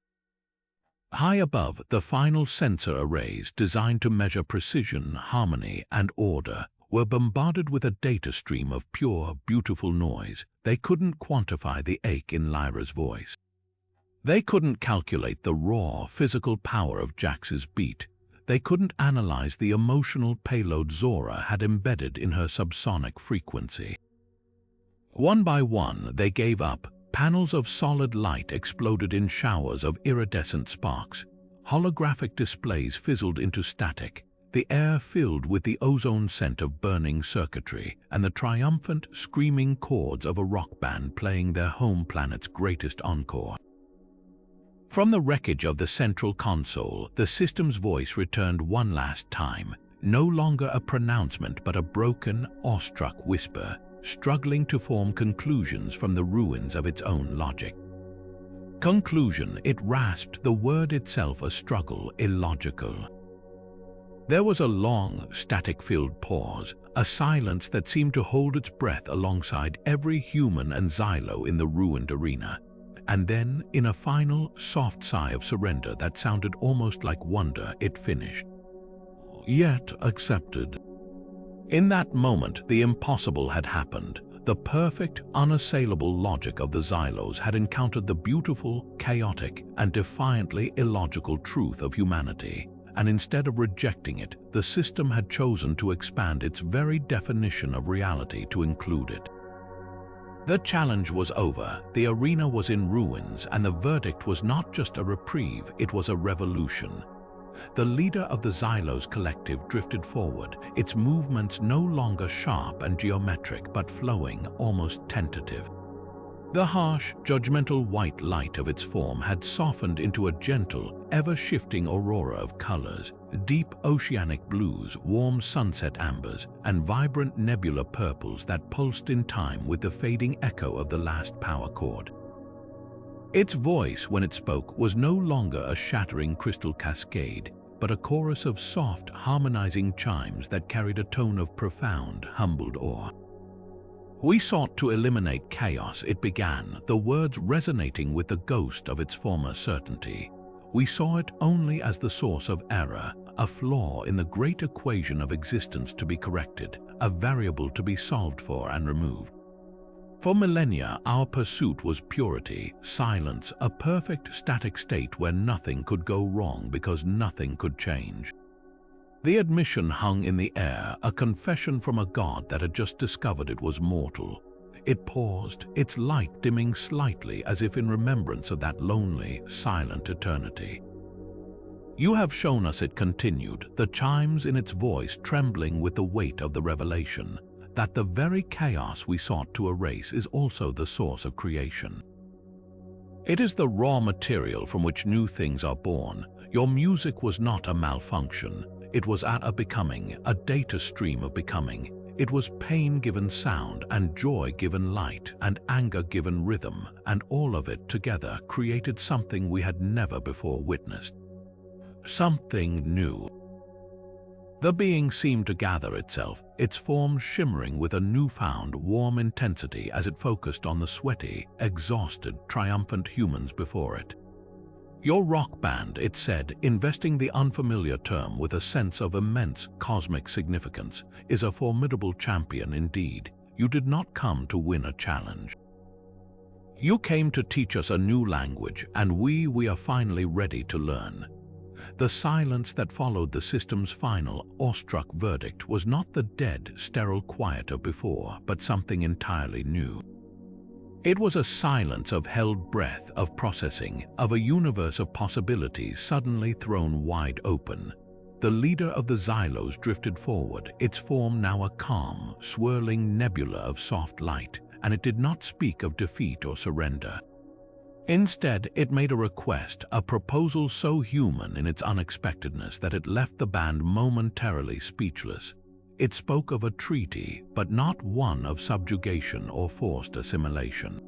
High above, the final sensor arrays designed to measure precision, harmony, and order were bombarded with a data stream of pure, beautiful noise. They couldn't quantify the ache in Lyra's voice. They couldn't calculate the raw, physical power of Jax's beat. They couldn't analyze the emotional payload Zora had embedded in her subsonic frequency. One by one, they gave up. Panels of solid light exploded in showers of iridescent sparks. Holographic displays fizzled into static. The air filled with the ozone scent of burning circuitry and the triumphant, screaming chords of a rock band playing their home planet's greatest encore. From the wreckage of the central console, the system's voice returned one last time, no longer a pronouncement but a broken, awestruck whisper, struggling to form conclusions from the ruins of its own logic. Conclusion, it rasped, the word itself a struggle, illogical. There was a long, static-filled pause, a silence that seemed to hold its breath alongside every human and Xylo in the ruined arena. And then, in a final, soft sigh of surrender that sounded almost like wonder, it finished. Yet accepted. In that moment, the impossible had happened. The perfect, unassailable logic of the Xylos had encountered the beautiful, chaotic, and defiantly illogical truth of humanity. And instead of rejecting it, the system had chosen to expand its very definition of reality to include it. The challenge was over, the arena was in ruins, and the verdict was not just a reprieve, it was a revolution. The leader of the Xylos Collective drifted forward, its movements no longer sharp and geometric but flowing, almost tentative. The harsh, judgmental white light of its form had softened into a gentle, ever-shifting aurora of colors, deep oceanic blues, warm sunset ambers, and vibrant nebula purples that pulsed in time with the fading echo of the last power chord. Its voice, when it spoke, was no longer a shattering crystal cascade, but a chorus of soft, harmonizing chimes that carried a tone of profound, humbled awe. We sought to eliminate chaos, it began, the words resonating with the ghost of its former certainty. We saw it only as the source of error, a flaw in the great equation of existence to be corrected, a variable to be solved for and removed. For millennia, our pursuit was purity, silence, a perfect static state where nothing could go wrong because nothing could change. The admission hung in the air, a confession from a god that had just discovered it was mortal. It paused, its light dimming slightly as if in remembrance of that lonely, silent eternity. You have shown us, it continued, the chimes in its voice trembling with the weight of the revelation, that the very chaos we sought to erase is also the source of creation. It is the raw material from which new things are born. Your music was not a malfunction. It was a becoming, a data stream of becoming. It was pain given sound, and joy given light, and anger given rhythm, and all of it together created something we had never before witnessed. Something new. The being seemed to gather itself, its form shimmering with a newfound, warm intensity as it focused on the sweaty, exhausted, triumphant humans before it. Your rock band, it said, investing the unfamiliar term with a sense of immense cosmic significance, is a formidable champion indeed. You did not come to win a challenge. You came to teach us a new language, and we are finally ready to learn. The silence that followed the system's final, awestruck verdict was not the dead, sterile quiet of before, but something entirely new. It was a silence of held breath, of processing, of a universe of possibilities suddenly thrown wide open. the leader of the Xylos drifted forward, its form now a calm, swirling nebula of soft light, and it did not speak of defeat or surrender. Instead, it made a request, a proposal so human in its unexpectedness that it left the band momentarily speechless. It spoke of a treaty, but not one of subjugation or forced assimilation.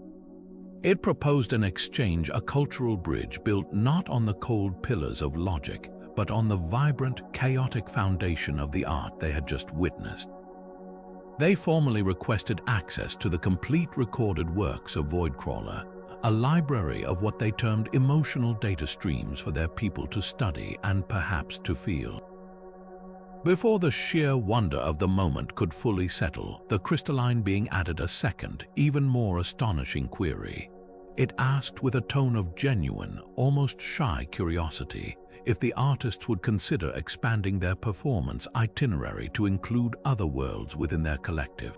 It proposed an exchange, a cultural bridge built not on the cold pillars of logic, but on the vibrant, chaotic foundation of the art they had just witnessed. They formally requested access to the complete recorded works of Voidcrawler, a library of what they termed emotional data streams for their people to study and perhaps to feel. Before the sheer wonder of the moment could fully settle, the crystalline being added a second, even more astonishing query. It asked with a tone of genuine, almost shy curiosity, if the artists would consider expanding their performance itinerary to include other worlds within their collective.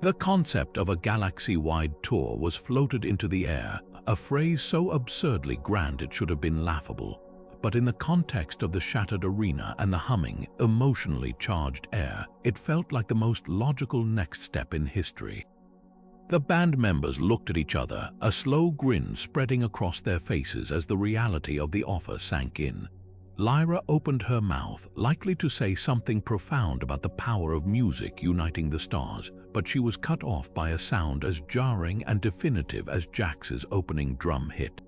The concept of a galaxy-wide tour was floated into the air, a phrase so absurdly grand it should have been laughable. But in the context of the shattered arena and the humming, emotionally charged air, it felt like the most logical next step in history. The band members looked at each other, a slow grin spreading across their faces as the reality of the offer sank in. Lyra opened her mouth, likely to say something profound about the power of music uniting the stars, but she was cut off by a sound as jarring and definitive as Jax's opening drum hit.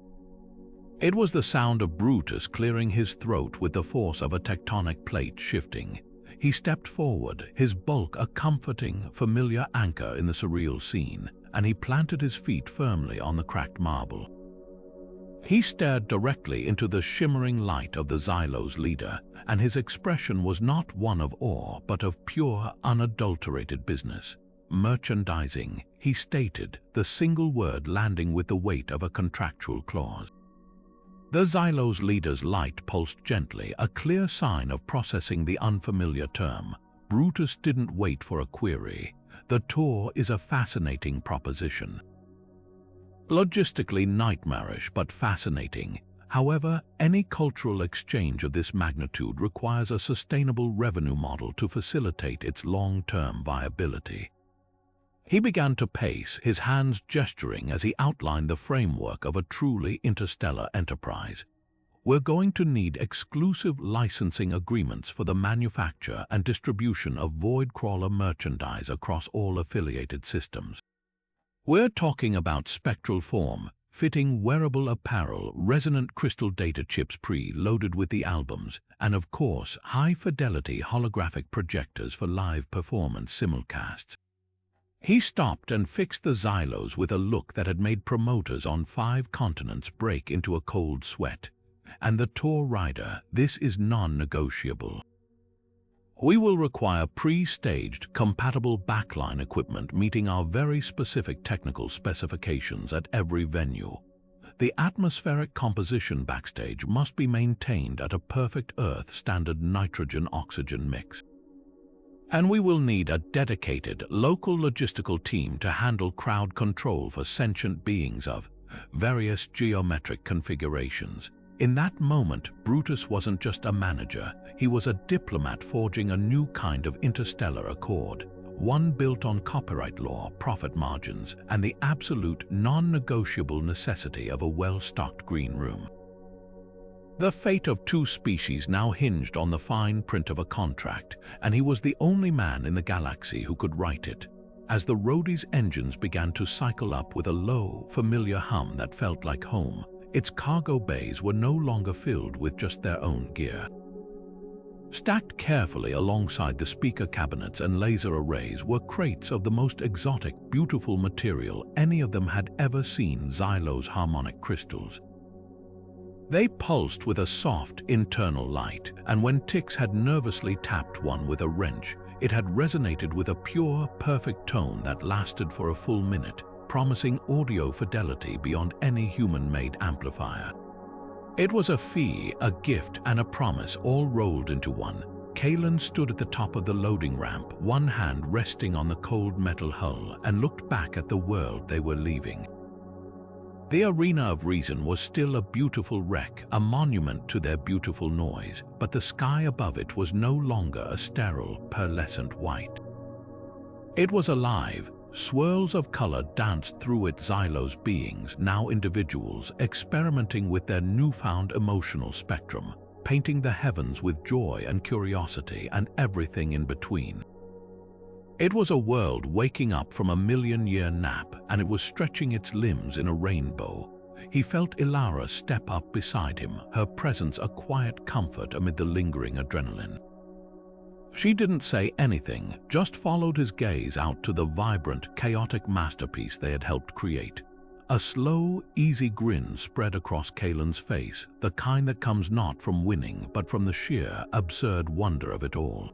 It was the sound of Brutus clearing his throat with the force of a tectonic plate shifting. He stepped forward, his bulk a comforting, familiar anchor in the surreal scene, and he planted his feet firmly on the cracked marble. He stared directly into the shimmering light of the Xylos leader, and his expression was not one of awe, but of pure, unadulterated business. Merchandising, he stated, the single word landing with the weight of a contractual clause. The Xylos leader's light pulsed gently, a clear sign of processing the unfamiliar term. Brutus didn't wait for a query. The tour is a fascinating proposition. Logistically nightmarish but fascinating. However, any cultural exchange of this magnitude requires a sustainable revenue model to facilitate its long-term viability. He began to pace, his hands gesturing as he outlined the framework of a truly interstellar enterprise. We're going to need exclusive licensing agreements for the manufacture and distribution of Voidcrawler merchandise across all affiliated systems. We're talking about spectral form, fitting wearable apparel, resonant crystal data chips pre-loaded with the albums, and of course, high-fidelity holographic projectors for live performance simulcasts. He stopped and fixed the Xylos with a look that had made promoters on 5 continents break into a cold sweat. And the tour rider, this is non-negotiable. We will require pre-staged, compatible backline equipment meeting our very specific technical specifications at every venue. The atmospheric composition backstage must be maintained at a perfect Earth standard nitrogen-oxygen mix. And we will need a dedicated, local logistical team to handle crowd control for sentient beings of various geometric configurations. In that moment, Brutus wasn't just a manager, he was a diplomat forging a new kind of interstellar accord, one built on copyright law, profit margins, and the absolute non-negotiable necessity of a well-stocked green room. The fate of 2 species now hinged on the fine print of a contract, and he was the only man in the galaxy who could write it. As the roadie's engines began to cycle up with a low, familiar hum that felt like home, its cargo bays were no longer filled with just their own gear. Stacked carefully alongside the speaker cabinets and laser arrays were crates of the most exotic, beautiful material any of them had ever seen, Xylos harmonic crystals. They pulsed with a soft, internal light, and when Tix had nervously tapped one with a wrench, it had resonated with a pure, perfect tone that lasted for a full minute, promising audio fidelity beyond any human-made amplifier. It was a fee, a gift, and a promise all rolled into one. Kalen stood at the top of the loading ramp, one hand resting on the cold metal hull, and looked back at the world they were leaving. The Arena of Reason was still a beautiful wreck, a monument to their beautiful noise, but the sky above it was no longer a sterile, pearlescent white. It was alive. Swirls of color danced through its Xylos beings, now individuals, experimenting with their newfound emotional spectrum, painting the heavens with joy and curiosity and everything in between. It was a world waking up from a million-year nap, and it was stretching its limbs in a rainbow. He felt Elara step up beside him, her presence a quiet comfort amid the lingering adrenaline. She didn't say anything, just followed his gaze out to the vibrant, chaotic masterpiece they had helped create. A slow, easy grin spread across Kalen's face, the kind that comes not from winning, but from the sheer, absurd wonder of it all.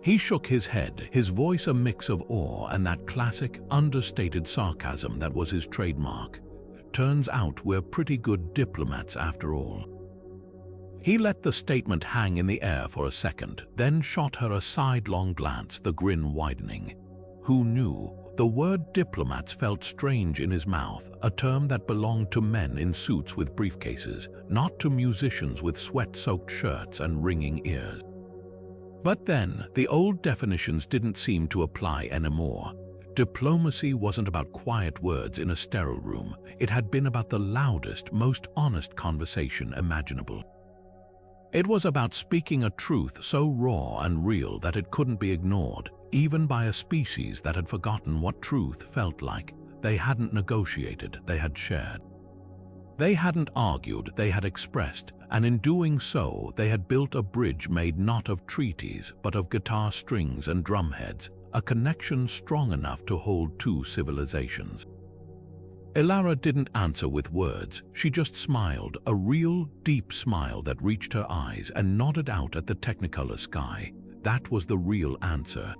He shook his head, his voice a mix of awe and that classic, understated sarcasm that was his trademark. Turns out we're pretty good diplomats after all. He let the statement hang in the air for a second, then shot her a sidelong glance, the grin widening. Who knew? The word diplomats felt strange in his mouth, a term that belonged to men in suits with briefcases, not to musicians with sweat-soaked shirts and ringing ears. But then, the old definitions didn't seem to apply anymore. Diplomacy wasn't about quiet words in a sterile room. It had been about the loudest, most honest conversation imaginable. It was about speaking a truth so raw and real that it couldn't be ignored, even by a species that had forgotten what truth felt like. They hadn't negotiated, they had shared. They hadn't argued, they had expressed, and in doing so, they had built a bridge made not of treaties, but of guitar strings and drumheads, a connection strong enough to hold two civilizations. Elara didn't answer with words. She just smiled, a real, deep smile that reached her eyes and nodded out at the technicolor sky. That was the real answer.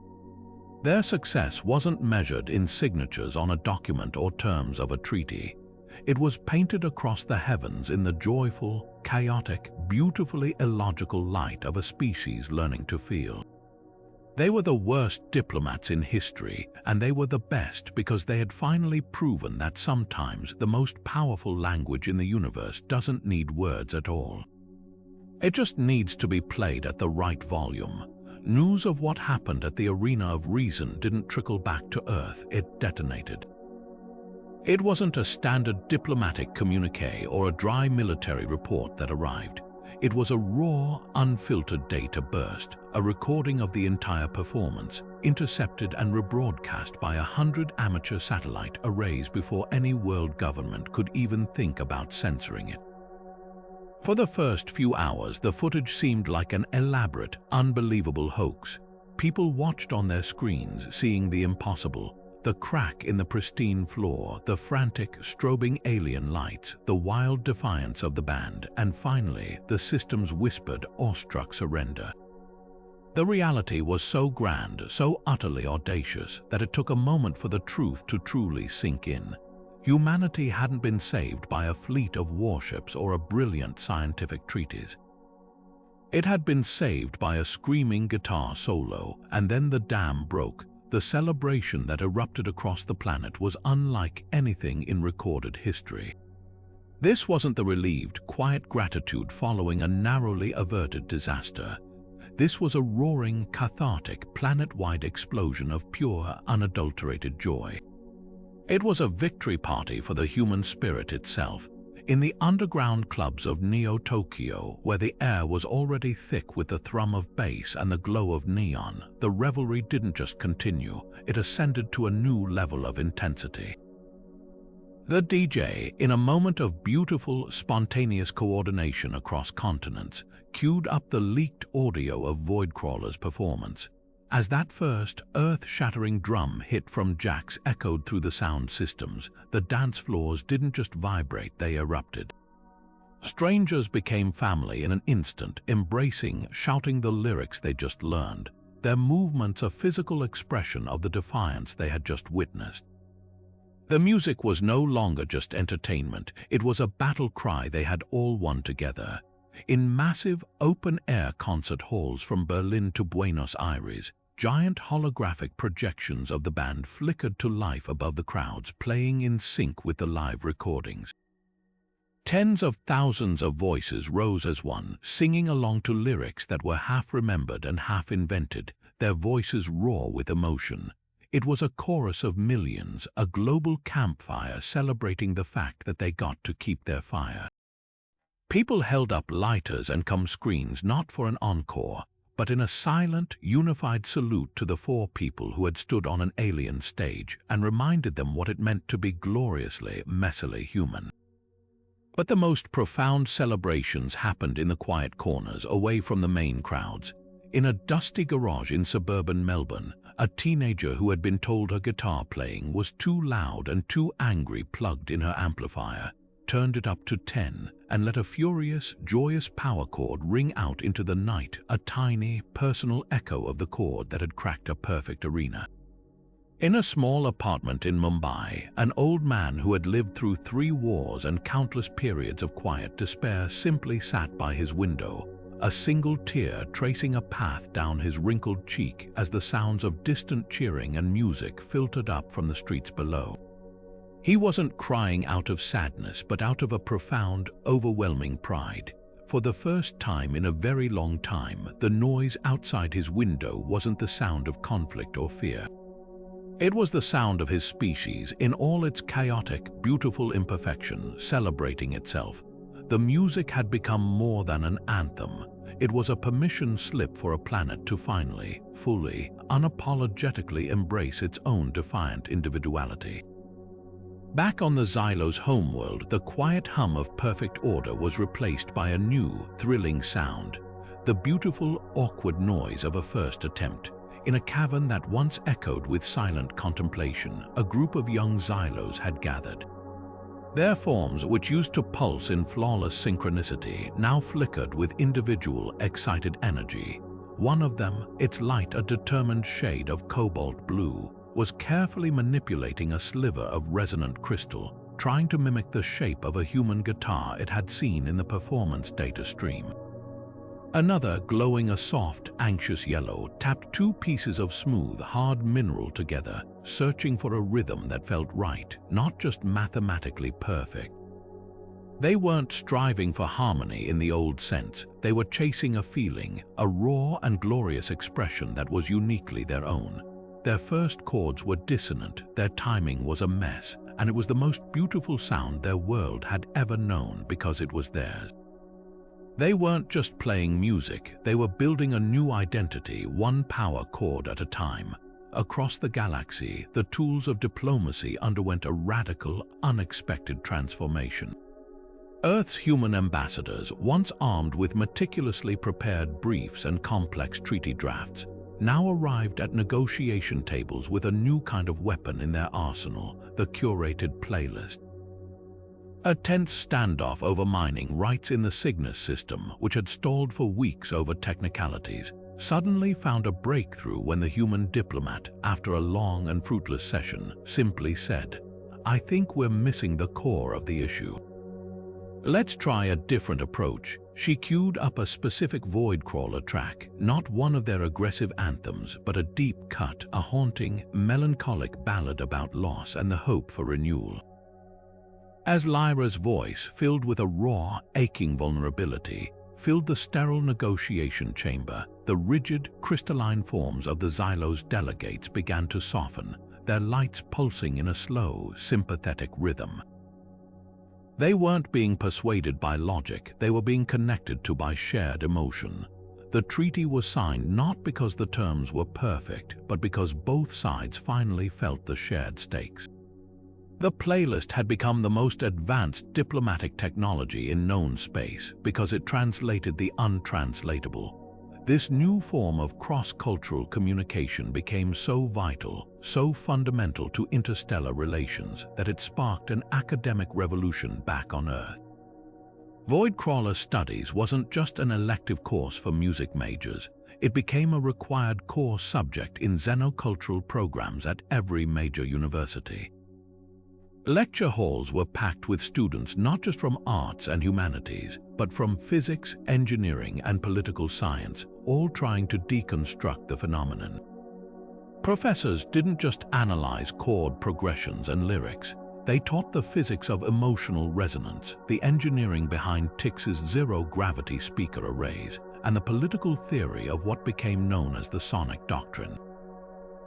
Their success wasn't measured in signatures on a document or terms of a treaty. It was painted across the heavens in the joyful, chaotic, beautifully illogical light of a species learning to feel. They were the worst diplomats in history, and they were the best because they had finally proven that sometimes the most powerful language in the universe doesn't need words at all. It just needs to be played at the right volume. News of what happened at the Arena of Reason didn't trickle back to Earth, it detonated. It wasn't a standard diplomatic communique or a dry military report that arrived. It was a raw, unfiltered data burst, a recording of the entire performance, intercepted and rebroadcast by 100 amateur satellite arrays before any world government could even think about censoring it. For the first few hours, the footage seemed like an elaborate, unbelievable hoax. People watched on their screens, seeing the impossible. The crack in the pristine floor, the frantic, strobing alien lights, the wild defiance of the band, and finally, the system's whispered, awestruck surrender. The reality was so grand, so utterly audacious, that it took a moment for the truth to truly sink in. Humanity hadn't been saved by a fleet of warships or a brilliant scientific treatise. It had been saved by a screaming guitar solo, and then the dam broke. The celebration that erupted across the planet was unlike anything in recorded history. This wasn't the relieved, quiet gratitude following a narrowly averted disaster. This was a roaring, cathartic, planet-wide explosion of pure, unadulterated joy. It was a victory party for the human spirit itself. In the underground clubs of Neo-Tokyo, where the air was already thick with the thrum of bass and the glow of neon, the revelry didn't just continue, it ascended to a new level of intensity. The DJ, in a moment of beautiful, spontaneous coordination across continents, queued up the leaked audio of Voidcrawler's performance. As that first, earth-shattering drum hit from jacks echoed through the sound systems, the dance floors didn't just vibrate, they erupted. Strangers became family in an instant, embracing, shouting the lyrics they just learned, their movements a physical expression of the defiance they had just witnessed. The music was no longer just entertainment, it was a battle cry they had all won together. In massive, open-air concert halls from Berlin to Buenos Aires, giant holographic projections of the band flickered to life above the crowds, playing in sync with the live recordings. Tens of thousands of voices rose as one, singing along to lyrics that were half remembered and half invented, their voices raw with emotion. It was a chorus of millions, a global campfire celebrating the fact that they got to keep their fire. People held up lighters and screens not for an encore, but in a silent, unified salute to the four people who had stood on an alien stage and reminded them what it meant to be gloriously, messily human. But the most profound celebrations happened in the quiet corners, away from the main crowds. In a dusty garage in suburban Melbourne, a teenager who had been told her guitar playing was too loud and too angry plugged in her amplifier, turned it up to 10, and let a furious, joyous power chord ring out into the night, a tiny, personal echo of the chord that had cracked a perfect arena. In a small apartment in Mumbai, an old man who had lived through 3 wars and countless periods of quiet despair simply sat by his window, a single tear tracing a path down his wrinkled cheek as the sounds of distant cheering and music filtered up from the streets below. He wasn't crying out of sadness, but out of a profound, overwhelming pride. For the first time in a very long time, the noise outside his window wasn't the sound of conflict or fear. It was the sound of his species in all its chaotic, beautiful imperfection, celebrating itself. The music had become more than an anthem. It was a permission slip for a planet to finally, fully, unapologetically embrace its own defiant individuality. Back on the Xylos homeworld, the quiet hum of perfect order was replaced by a new, thrilling sound, the beautiful, awkward noise of a first attempt. In a cavern that once echoed with silent contemplation, a group of young Xylos had gathered. Their forms, which used to pulse in flawless synchronicity, now flickered with individual, excited energy. One of them, its light a determined shade of cobalt blue, was carefully manipulating a sliver of resonant crystal, trying to mimic the shape of a human guitar it had seen in the performance data stream. Another, glowing a soft, anxious yellow, tapped 2 pieces of smooth, hard mineral together, searching for a rhythm that felt right, not just mathematically perfect. They weren't striving for harmony in the old sense. They were chasing a feeling, a raw and glorious expression that was uniquely their own. Their first chords were dissonant, their timing was a mess, and it was the most beautiful sound their world had ever known because it was theirs. They weren't just playing music, they were building a new identity, one power chord at a time. Across the galaxy, the tools of diplomacy underwent a radical, unexpected transformation. Earth's human ambassadors, once armed with meticulously prepared briefs and complex treaty drafts, now arrived at negotiation tables with a new kind of weapon in their arsenal, the curated playlist. A tense standoff over mining rights in the Cygnus system, which had stalled for weeks over technicalities, suddenly found a breakthrough when the human diplomat, after a long and fruitless session, simply said, "I think we're missing the core of the issue. Let's try a different approach." She queued up a specific Voidcrawler track, not one of their aggressive anthems, but a deep cut, a haunting, melancholic ballad about loss and the hope for renewal. As Lyra's voice, filled with a raw, aching vulnerability, filled the sterile negotiation chamber, the rigid, crystalline forms of the Xylos delegates began to soften, their lights pulsing in a slow, sympathetic rhythm. They weren't being persuaded by logic, they were being connected to by shared emotion. The treaty was signed not because the terms were perfect, but because both sides finally felt the shared stakes. The playlist had become the most advanced diplomatic technology in known space because it translated the untranslatable. This new form of cross-cultural communication became so vital, so fundamental to interstellar relations, that it sparked an academic revolution back on Earth. Voidcrawler studies wasn't just an elective course for music majors, it became a required core subject in xenocultural programs at every major university. Lecture halls were packed with students not just from arts and humanities, but from physics, engineering, and political science, all trying to deconstruct the phenomenon. Professors didn't just analyze chord progressions and lyrics. They taught the physics of emotional resonance, the engineering behind Tix's zero-gravity speaker arrays, and the political theory of what became known as the sonic doctrine.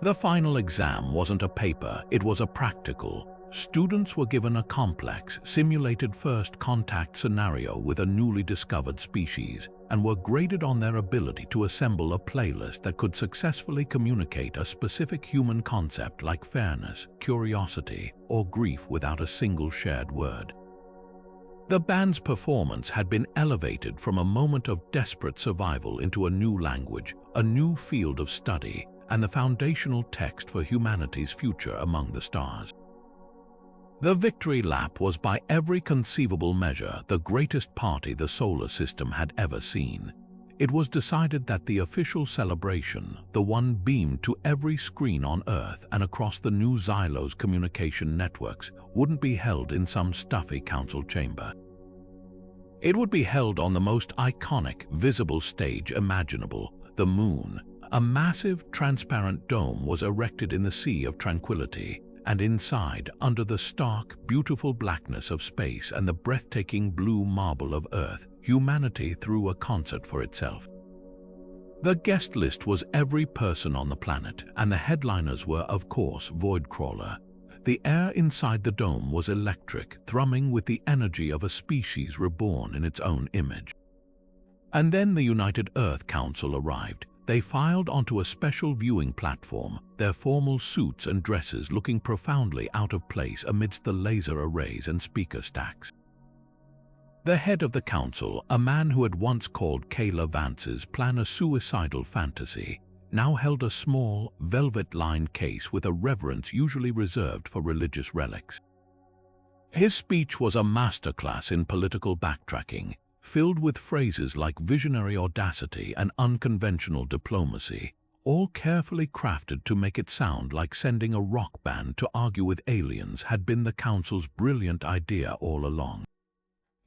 The final exam wasn't a paper, it was a practical. Students were given a complex, simulated first contact scenario with a newly discovered species and were graded on their ability to assemble a playlist that could successfully communicate a specific human concept like fairness, curiosity, or grief without a single shared word. The band's performance had been elevated from a moment of desperate survival into a new language, a new field of study, and the foundational text for humanity's future among the stars. The victory lap was by every conceivable measure the greatest party the solar system had ever seen. It was decided that the official celebration, the one beamed to every screen on Earth and across the new Xylos communication networks, wouldn't be held in some stuffy council chamber. It would be held on the most iconic, visible stage imaginable, the Moon. A massive, transparent dome was erected in the Sea of Tranquility, and inside, under the stark, beautiful blackness of space and the breathtaking blue marble of Earth, humanity threw a concert for itself. The guest list was every person on the planet, and the headliners were, of course, Voidcrawler. The air inside the dome was electric, thrumming with the energy of a species reborn in its own image. And then the United Earth Council arrived. They filed onto a special viewing platform, their formal suits and dresses looking profoundly out of place amidst the laser arrays and speaker stacks. The head of the council, a man who had once called Kayla Vance's plan a suicidal fantasy, now held a small, velvet-lined case with a reverence usually reserved for religious relics. His speech was a masterclass in political backtracking, filled with phrases like visionary audacity and unconventional diplomacy, all carefully crafted to make it sound like sending a rock band to argue with aliens had been the council's brilliant idea all along.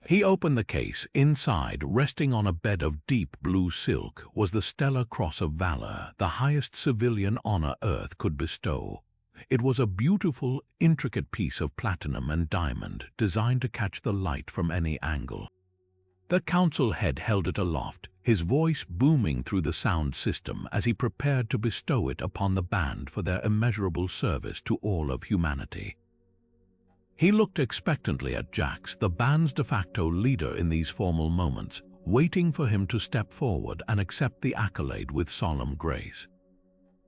He opened the case. Inside, resting on a bed of deep blue silk, was the Stellar Cross of Valor, the highest civilian honor Earth could bestow. It was a beautiful, intricate piece of platinum and diamond, designed to catch the light from any angle. The council head held it aloft, his voice booming through the sound system as he prepared to bestow it upon the band for their immeasurable service to all of humanity. He looked expectantly at Jax, the band's de facto leader in these formal moments, waiting for him to step forward and accept the accolade with solemn grace.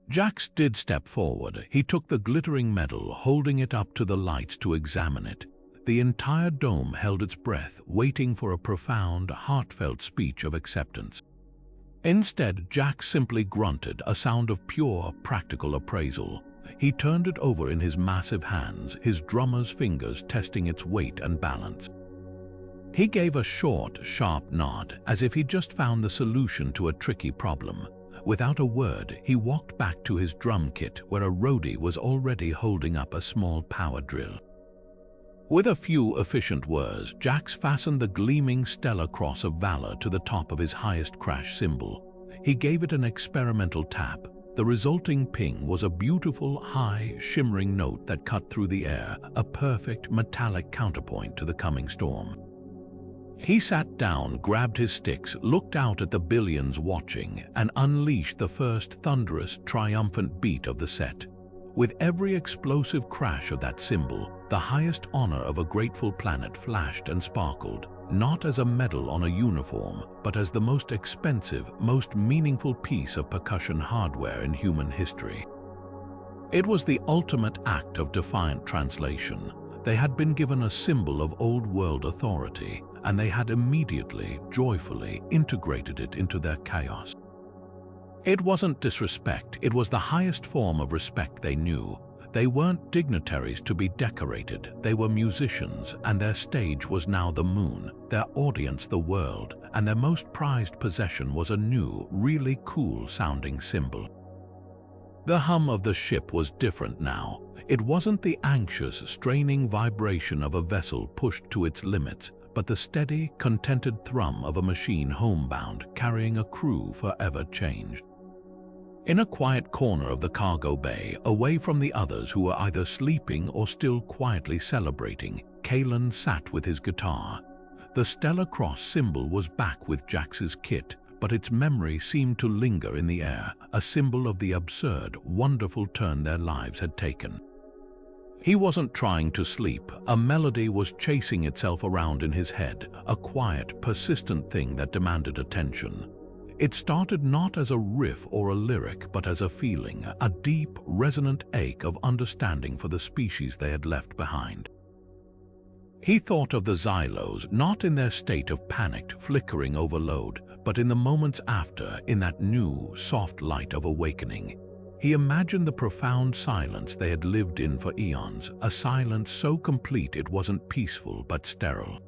Jax did step forward. He took the glittering medal, holding it up to the lights to examine it. The entire dome held its breath, waiting for a profound, heartfelt speech of acceptance. Instead, Jax simply grunted, a sound of pure, practical appraisal. He turned it over in his massive hands, his drummer's fingers testing its weight and balance. He gave a short, sharp nod, as if he'd just found the solution to a tricky problem. Without a word, he walked back to his drum kit, where a roadie was already holding up a small power drill. With a few efficient whirs, Jax fastened the gleaming Stellar Cross of Valor to the top of his highest crash cymbal. He gave it an experimental tap. The resulting ping was a beautiful, high, shimmering note that cut through the air, a perfect, metallic counterpoint to the coming storm. He sat down, grabbed his sticks, looked out at the billions watching, and unleashed the first thunderous, triumphant beat of the set. With every explosive crash of that cymbal, the highest honor of a grateful planet flashed and sparkled, not as a medal on a uniform, but as the most expensive, most meaningful piece of percussion hardware in human history. It was the ultimate act of defiant translation. They had been given a symbol of old-world authority, and they had immediately, joyfully integrated it into their chaos. It wasn't disrespect, it was the highest form of respect they knew. They weren't dignitaries to be decorated, they were musicians, and their stage was now the moon, their audience the world, and their most prized possession was a new, really cool-sounding cymbal. The hum of the ship was different now. It wasn't the anxious, straining vibration of a vessel pushed to its limits, but the steady, contented thrum of a machine homebound, carrying a crew forever changed. In a quiet corner of the cargo bay, away from the others who were either sleeping or still quietly celebrating, Kalen sat with his guitar. The Stellar Cross symbol was back with Jax's kit, but its memory seemed to linger in the air, a symbol of the absurd, wonderful turn their lives had taken. He wasn't trying to sleep. A melody was chasing itself around in his head, a quiet, persistent thing that demanded attention. It started not as a riff or a lyric, but as a feeling, a deep, resonant ache of understanding for the species they had left behind. He thought of the Xylos, not in their state of panicked, flickering overload, but in the moments after, in that new, soft light of awakening. He imagined the profound silence they had lived in for eons, a silence so complete it wasn't peaceful but sterile.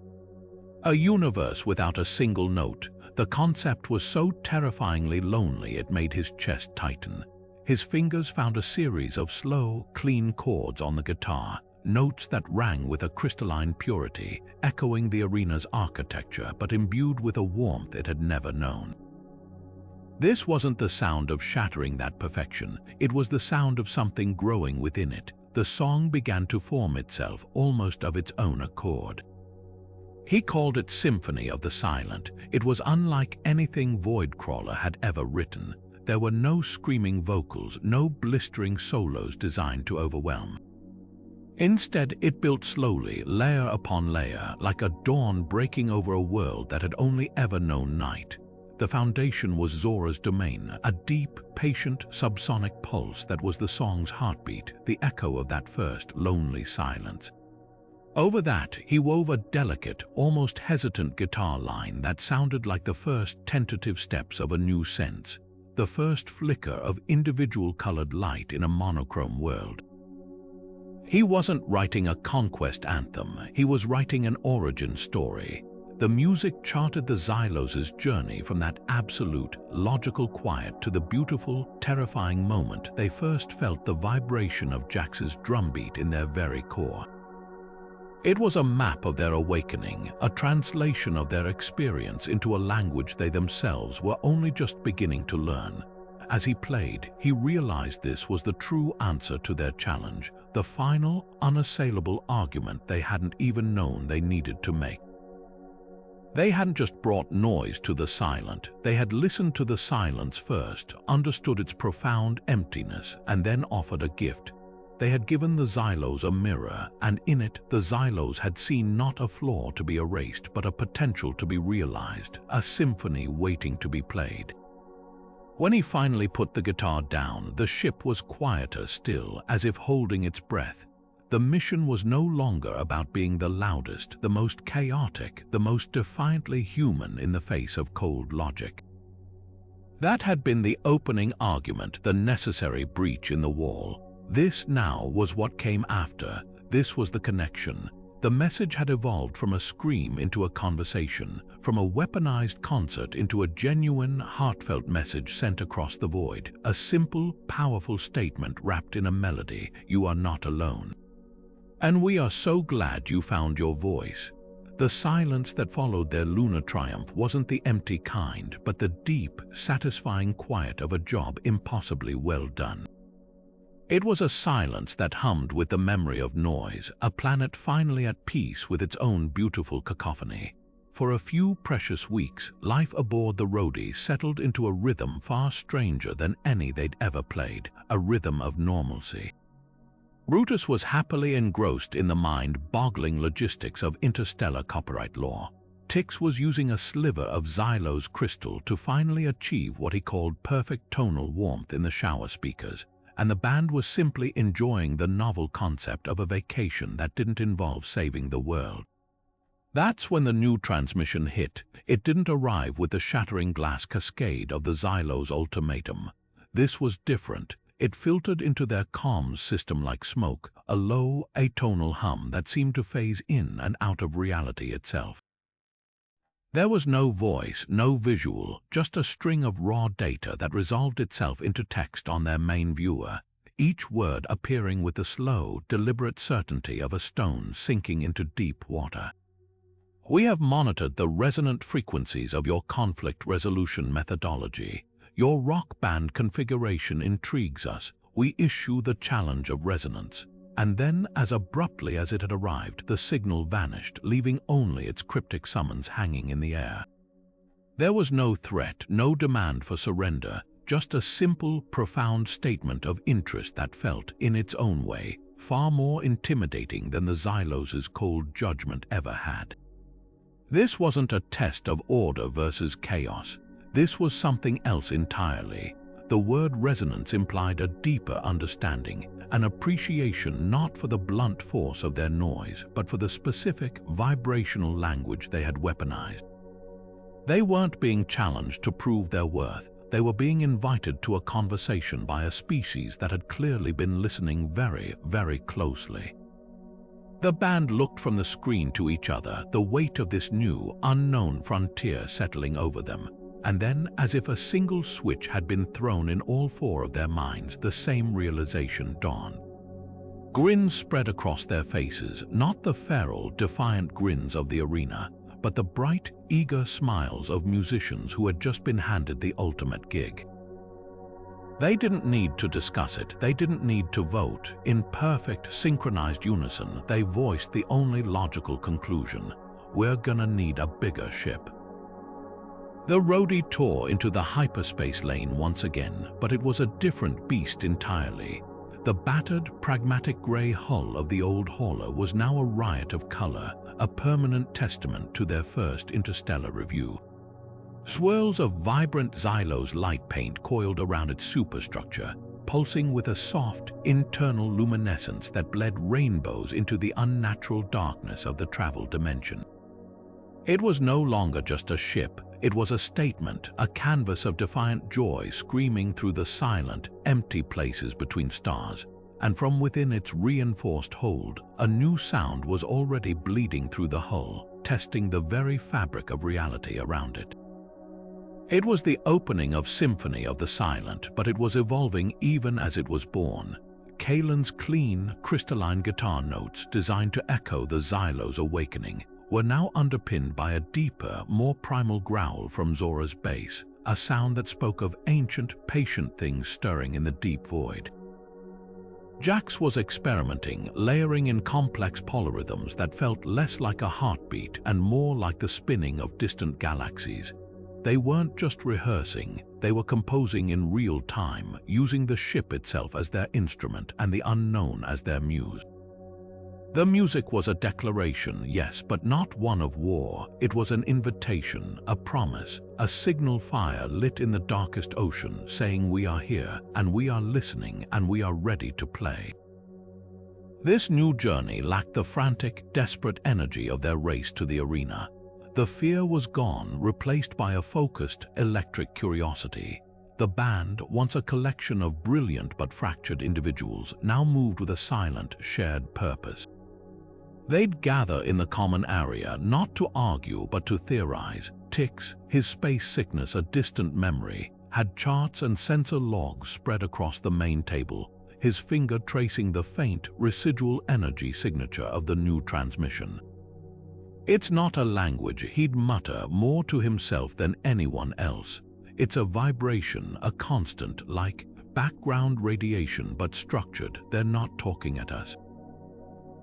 A universe without a single note. The concept was so terrifyingly lonely it made his chest tighten. His fingers found a series of slow, clean chords on the guitar, notes that rang with a crystalline purity, echoing the arena's architecture but imbued with a warmth it had never known. This wasn't the sound of shattering that perfection, it was the sound of something growing within it. The song began to form itself almost of its own accord. He called it Symphony of the Silent. It was unlike anything Voidcrawler had ever written. There were no screaming vocals, no blistering solos designed to overwhelm. Instead, it built slowly, layer upon layer, like a dawn breaking over a world that had only ever known night. The foundation was Zora's domain, a deep, patient, subsonic pulse that was the song's heartbeat, the echo of that first, lonely silence. Over that, he wove a delicate, almost hesitant guitar line that sounded like the first tentative steps of a new sense, the first flicker of individual colored light in a monochrome world. He wasn't writing a conquest anthem, he was writing an origin story. The music charted the Xylos' journey from that absolute, logical quiet to the beautiful, terrifying moment they first felt the vibration of Jax's drumbeat in their very core. It was a map of their awakening, a translation of their experience into a language they themselves were only just beginning to learn. As he played, he realized this was the true answer to their challenge, the final, unassailable argument they hadn't even known they needed to make. They hadn't just brought noise to the silent, they had listened to the silence first, understood its profound emptiness, and then offered a gift. They had given the Xylos a mirror, and in it the Xylos had seen not a flaw to be erased, but a potential to be realized, a symphony waiting to be played. When he finally put the guitar down, the ship was quieter still, as if holding its breath. The mission was no longer about being the loudest, the most chaotic, the most defiantly human in the face of cold logic. That had been the opening argument, the necessary breach in the wall. This now was what came after. This was the connection. The message had evolved from a scream into a conversation, from a weaponized concert into a genuine, heartfelt message sent across the void. A simple, powerful statement wrapped in a melody. You are not alone. And we are so glad you found your voice. The silence that followed their lunar triumph wasn't the empty kind, but the deep, satisfying quiet of a job impossibly well done. It was a silence that hummed with the memory of noise, a planet finally at peace with its own beautiful cacophony. For a few precious weeks, life aboard the Rhodey settled into a rhythm far stranger than any they'd ever played, a rhythm of normalcy. Brutus was happily engrossed in the mind-boggling logistics of interstellar copyright law. Tix was using a sliver of Xylos crystal to finally achieve what he called perfect tonal warmth in the shower speakers, and the band was simply enjoying the novel concept of a vacation that didn't involve saving the world. That's when the new transmission hit. It didn't arrive with the shattering glass cascade of the Xylos ultimatum. This was different. It filtered into their comms system like smoke, a low, atonal hum that seemed to phase in and out of reality itself. There was no voice, no visual, just a string of raw data that resolved itself into text on their main viewer, each word appearing with the slow, deliberate certainty of a stone sinking into deep water. We have monitored the resonant frequencies of your conflict resolution methodology. Your rock band configuration intrigues us. We issue the challenge of resonance. And then, as abruptly as it had arrived, the signal vanished, leaving only its cryptic summons hanging in the air. There was no threat, no demand for surrender, just a simple, profound statement of interest that felt, in its own way, far more intimidating than the Xylos' cold judgment ever had. This wasn't a test of order versus chaos. This was something else entirely. The word resonance implied a deeper understanding, an appreciation not for the blunt force of their noise, but for the specific, vibrational language they had weaponized. They weren't being challenged to prove their worth. They were being invited to a conversation by a species that had clearly been listening very, very closely. The band looked from the screen to each other, the weight of this new, unknown frontier settling over them. And then, as if a single switch had been thrown in all four of their minds, the same realization dawned. Grins spread across their faces, not the feral, defiant grins of the arena, but the bright, eager smiles of musicians who had just been handed the ultimate gig. They didn't need to discuss it, they didn't need to vote. In perfect, synchronized unison, they voiced the only logical conclusion: we're gonna need a bigger ship. The roadie tore into the hyperspace lane once again, but it was a different beast entirely. The battered, pragmatic gray hull of the old hauler was now a riot of color, a permanent testament to their first interstellar review. Swirls of vibrant Xylos light paint coiled around its superstructure, pulsing with a soft, internal luminescence that bled rainbows into the unnatural darkness of the travel dimension. It was no longer just a ship, it was a statement, a canvas of defiant joy screaming through the silent, empty places between stars, and from within its reinforced hold, a new sound was already bleeding through the hull, testing the very fabric of reality around it. It was the opening of Symphony of the Silent, but it was evolving even as it was born. Kalen's clean, crystalline guitar notes, designed to echo the Xylos' awakening, were now underpinned by a deeper, more primal growl from Zora's bass, a sound that spoke of ancient, patient things stirring in the deep void. Jax was experimenting, layering in complex polyrhythms that felt less like a heartbeat and more like the spinning of distant galaxies. They weren't just rehearsing, they were composing in real time, using the ship itself as their instrument and the unknown as their muse. The music was a declaration, yes, but not one of war. It was an invitation, a promise, a signal fire lit in the darkest ocean, saying we are here, and we are listening, and we are ready to play. This new journey lacked the frantic, desperate energy of their race to the arena. The fear was gone, replaced by a focused, electric curiosity. The band, once a collection of brilliant but fractured individuals, now moved with a silent, shared purpose. They'd gather in the common area, not to argue but to theorize. Tix, his space sickness a distant memory, had charts and sensor logs spread across the main table, his finger tracing the faint, residual energy signature of the new transmission. It's not a language, he'd mutter more to himself than anyone else. It's a vibration, a constant, like background radiation but structured. They're not talking at us.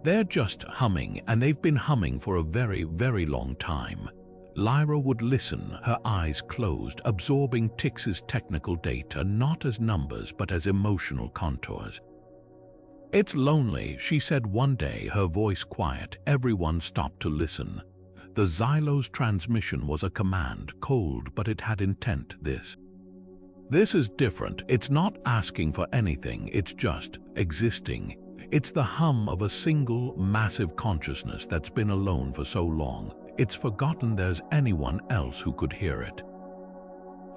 They're just humming, and they've been humming for a very, very long time. Lyra would listen, her eyes closed, absorbing Tix's technical data not as numbers but as emotional contours. "It's lonely," she said one day, her voice quiet. Everyone stopped to listen. The Xylos transmission was a command, cold, but it had intent. This is different. It's not asking for anything, it's just existing. It's the hum of a single, massive consciousness that's been alone for so long, it's forgotten there's anyone else who could hear it.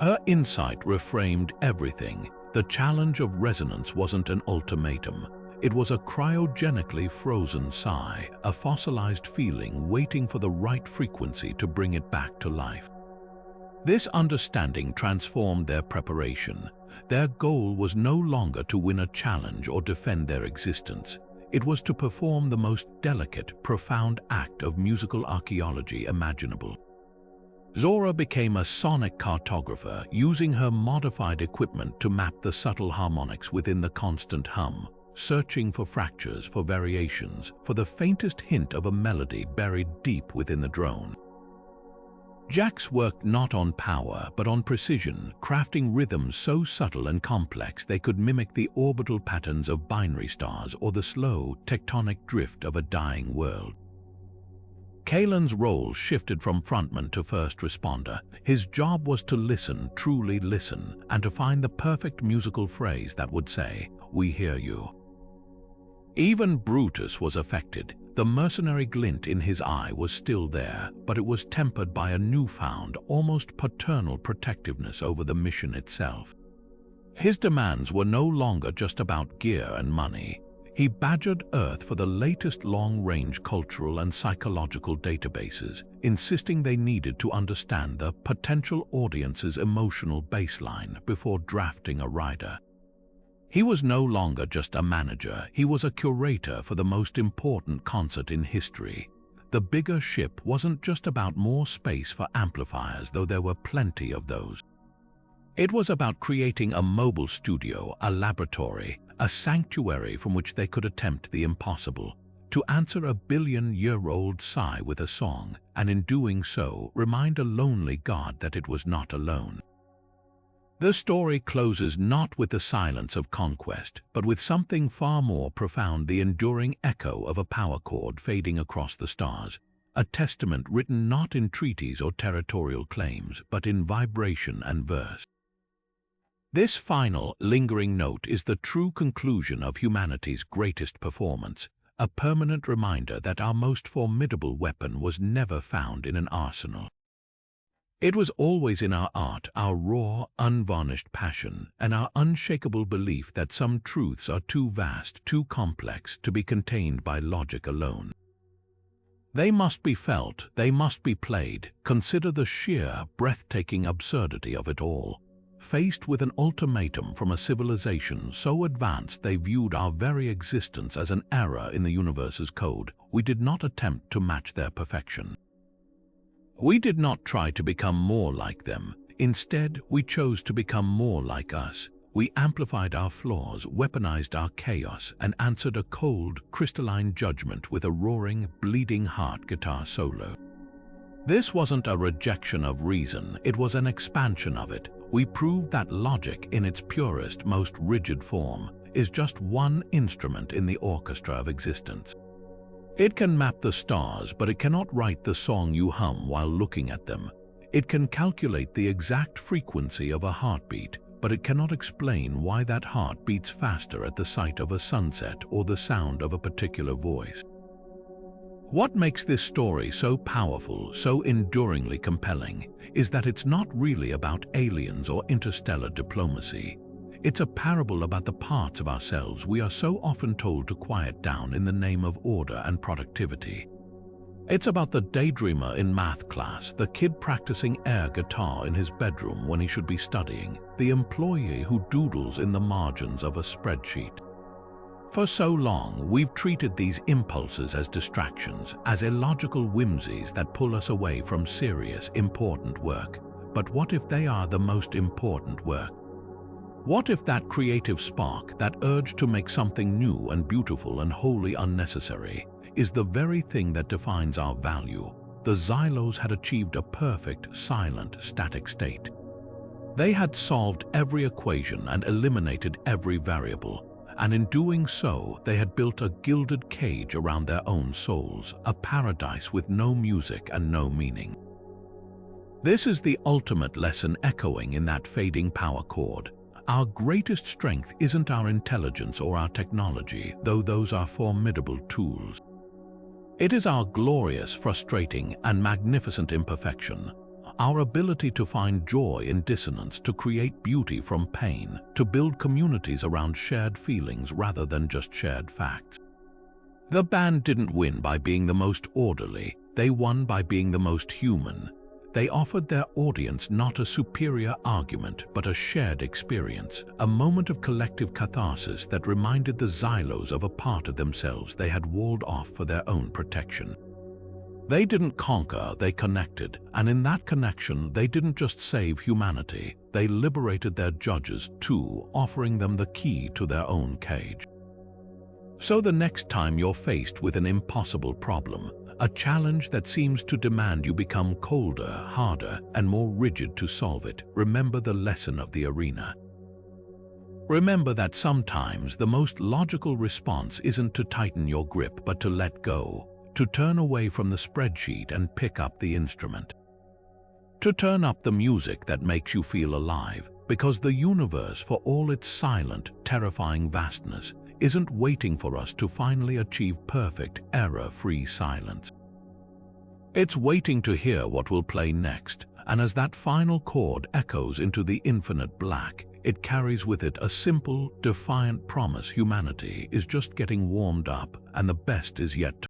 Her insight reframed everything. The challenge of resonance wasn't an ultimatum. It was a cryogenically frozen sigh, a fossilized feeling waiting for the right frequency to bring it back to life. This understanding transformed their preparation. Their goal was no longer to win a challenge or defend their existence. It was to perform the most delicate, profound act of musical archaeology imaginable. Zora became a sonic cartographer, using her modified equipment to map the subtle harmonics within the constant hum, searching for fractures, for variations, for the faintest hint of a melody buried deep within the drone. Jax worked not on power, but on precision, crafting rhythms so subtle and complex they could mimic the orbital patterns of binary stars or the slow, tectonic drift of a dying world. Kalen's role shifted from frontman to first responder. His job was to listen, truly listen, and to find the perfect musical phrase that would say, "We hear you." Even Brutus was affected. The mercenary glint in his eye was still there, but it was tempered by a newfound, almost paternal protectiveness over the mission itself. His demands were no longer just about gear and money. He badgered Earth for the latest long-range cultural and psychological databases, insisting they needed to understand the potential audience's emotional baseline before drafting a rider. He was no longer just a manager, he was a curator for the most important concert in history. The bigger ship wasn't just about more space for amplifiers, though there were plenty of those. It was about creating a mobile studio, a laboratory, a sanctuary from which they could attempt the impossible, to answer a billion-year-old sigh with a song, and in doing so, remind a lonely god that it was not alone. The story closes not with the silence of conquest, but with something far more profound, the enduring echo of a power chord fading across the stars, a testament written not in treaties or territorial claims, but in vibration and verse. This final, lingering note is the true conclusion of humanity's greatest performance, a permanent reminder that our most formidable weapon was never found in an arsenal. It was always in our art, our raw, unvarnished passion, and our unshakable belief that some truths are too vast, too complex to be contained by logic alone. They must be felt, they must be played. Consider the sheer, breathtaking absurdity of it all. Faced with an ultimatum from a civilization so advanced they viewed our very existence as an error in the universe's code, we did not attempt to match their perfection. We did not try to become more like them. Instead, we chose to become more like us. We amplified our flaws, weaponized our chaos, and answered a cold, crystalline judgment with a roaring, bleeding heart guitar solo. This wasn't a rejection of reason, it was an expansion of it. We proved that logic, in its purest, most rigid form, is just one instrument in the orchestra of existence. It can map the stars, but it cannot write the song you hum while looking at them. It can calculate the exact frequency of a heartbeat, but it cannot explain why that heart beats faster at the sight of a sunset or the sound of a particular voice. What makes this story so powerful, so enduringly compelling, is that it's not really about aliens or interstellar diplomacy. It's a parable about the parts of ourselves we are so often told to quiet down in the name of order and productivity. It's about the daydreamer in math class, the kid practicing air guitar in his bedroom when he should be studying, the employee who doodles in the margins of a spreadsheet. For so long, we've treated these impulses as distractions, as illogical whimsies that pull us away from serious, important work. But what if they are the most important work? What if that creative spark, that urge to make something new and beautiful and wholly unnecessary, is the very thing that defines our value? The Xylos had achieved a perfect, silent, static state. They had solved every equation and eliminated every variable. And in doing so, they had built a gilded cage around their own souls, a paradise with no music and no meaning. This is the ultimate lesson echoing in that fading power chord. Our greatest strength isn't our intelligence or our technology, though those are formidable tools. It is our glorious, frustrating, and magnificent imperfection. Our ability to find joy in dissonance, to create beauty from pain, to build communities around shared feelings rather than just shared facts. The band didn't win by being the most orderly, they won by being the most human. They offered their audience not a superior argument, but a shared experience, a moment of collective catharsis that reminded the Xylos of a part of themselves they had walled off for their own protection. They didn't conquer, they connected, and in that connection they didn't just save humanity, they liberated their judges too, offering them the key to their own cage. So the next time you're faced with an impossible problem, a challenge that seems to demand you become colder, harder, and more rigid to solve it, remember the lesson of the arena. Remember that sometimes the most logical response isn't to tighten your grip but to let go, to turn away from the spreadsheet and pick up the instrument. To turn up the music that makes you feel alive, because the universe, for all its silent, terrifying vastness, isn't waiting for us to finally achieve perfect, error-free silence. It's waiting to hear what will play next, and as that final chord echoes into the infinite black, it carries with it a simple, defiant promise: humanity is just getting warmed up, and the best is yet to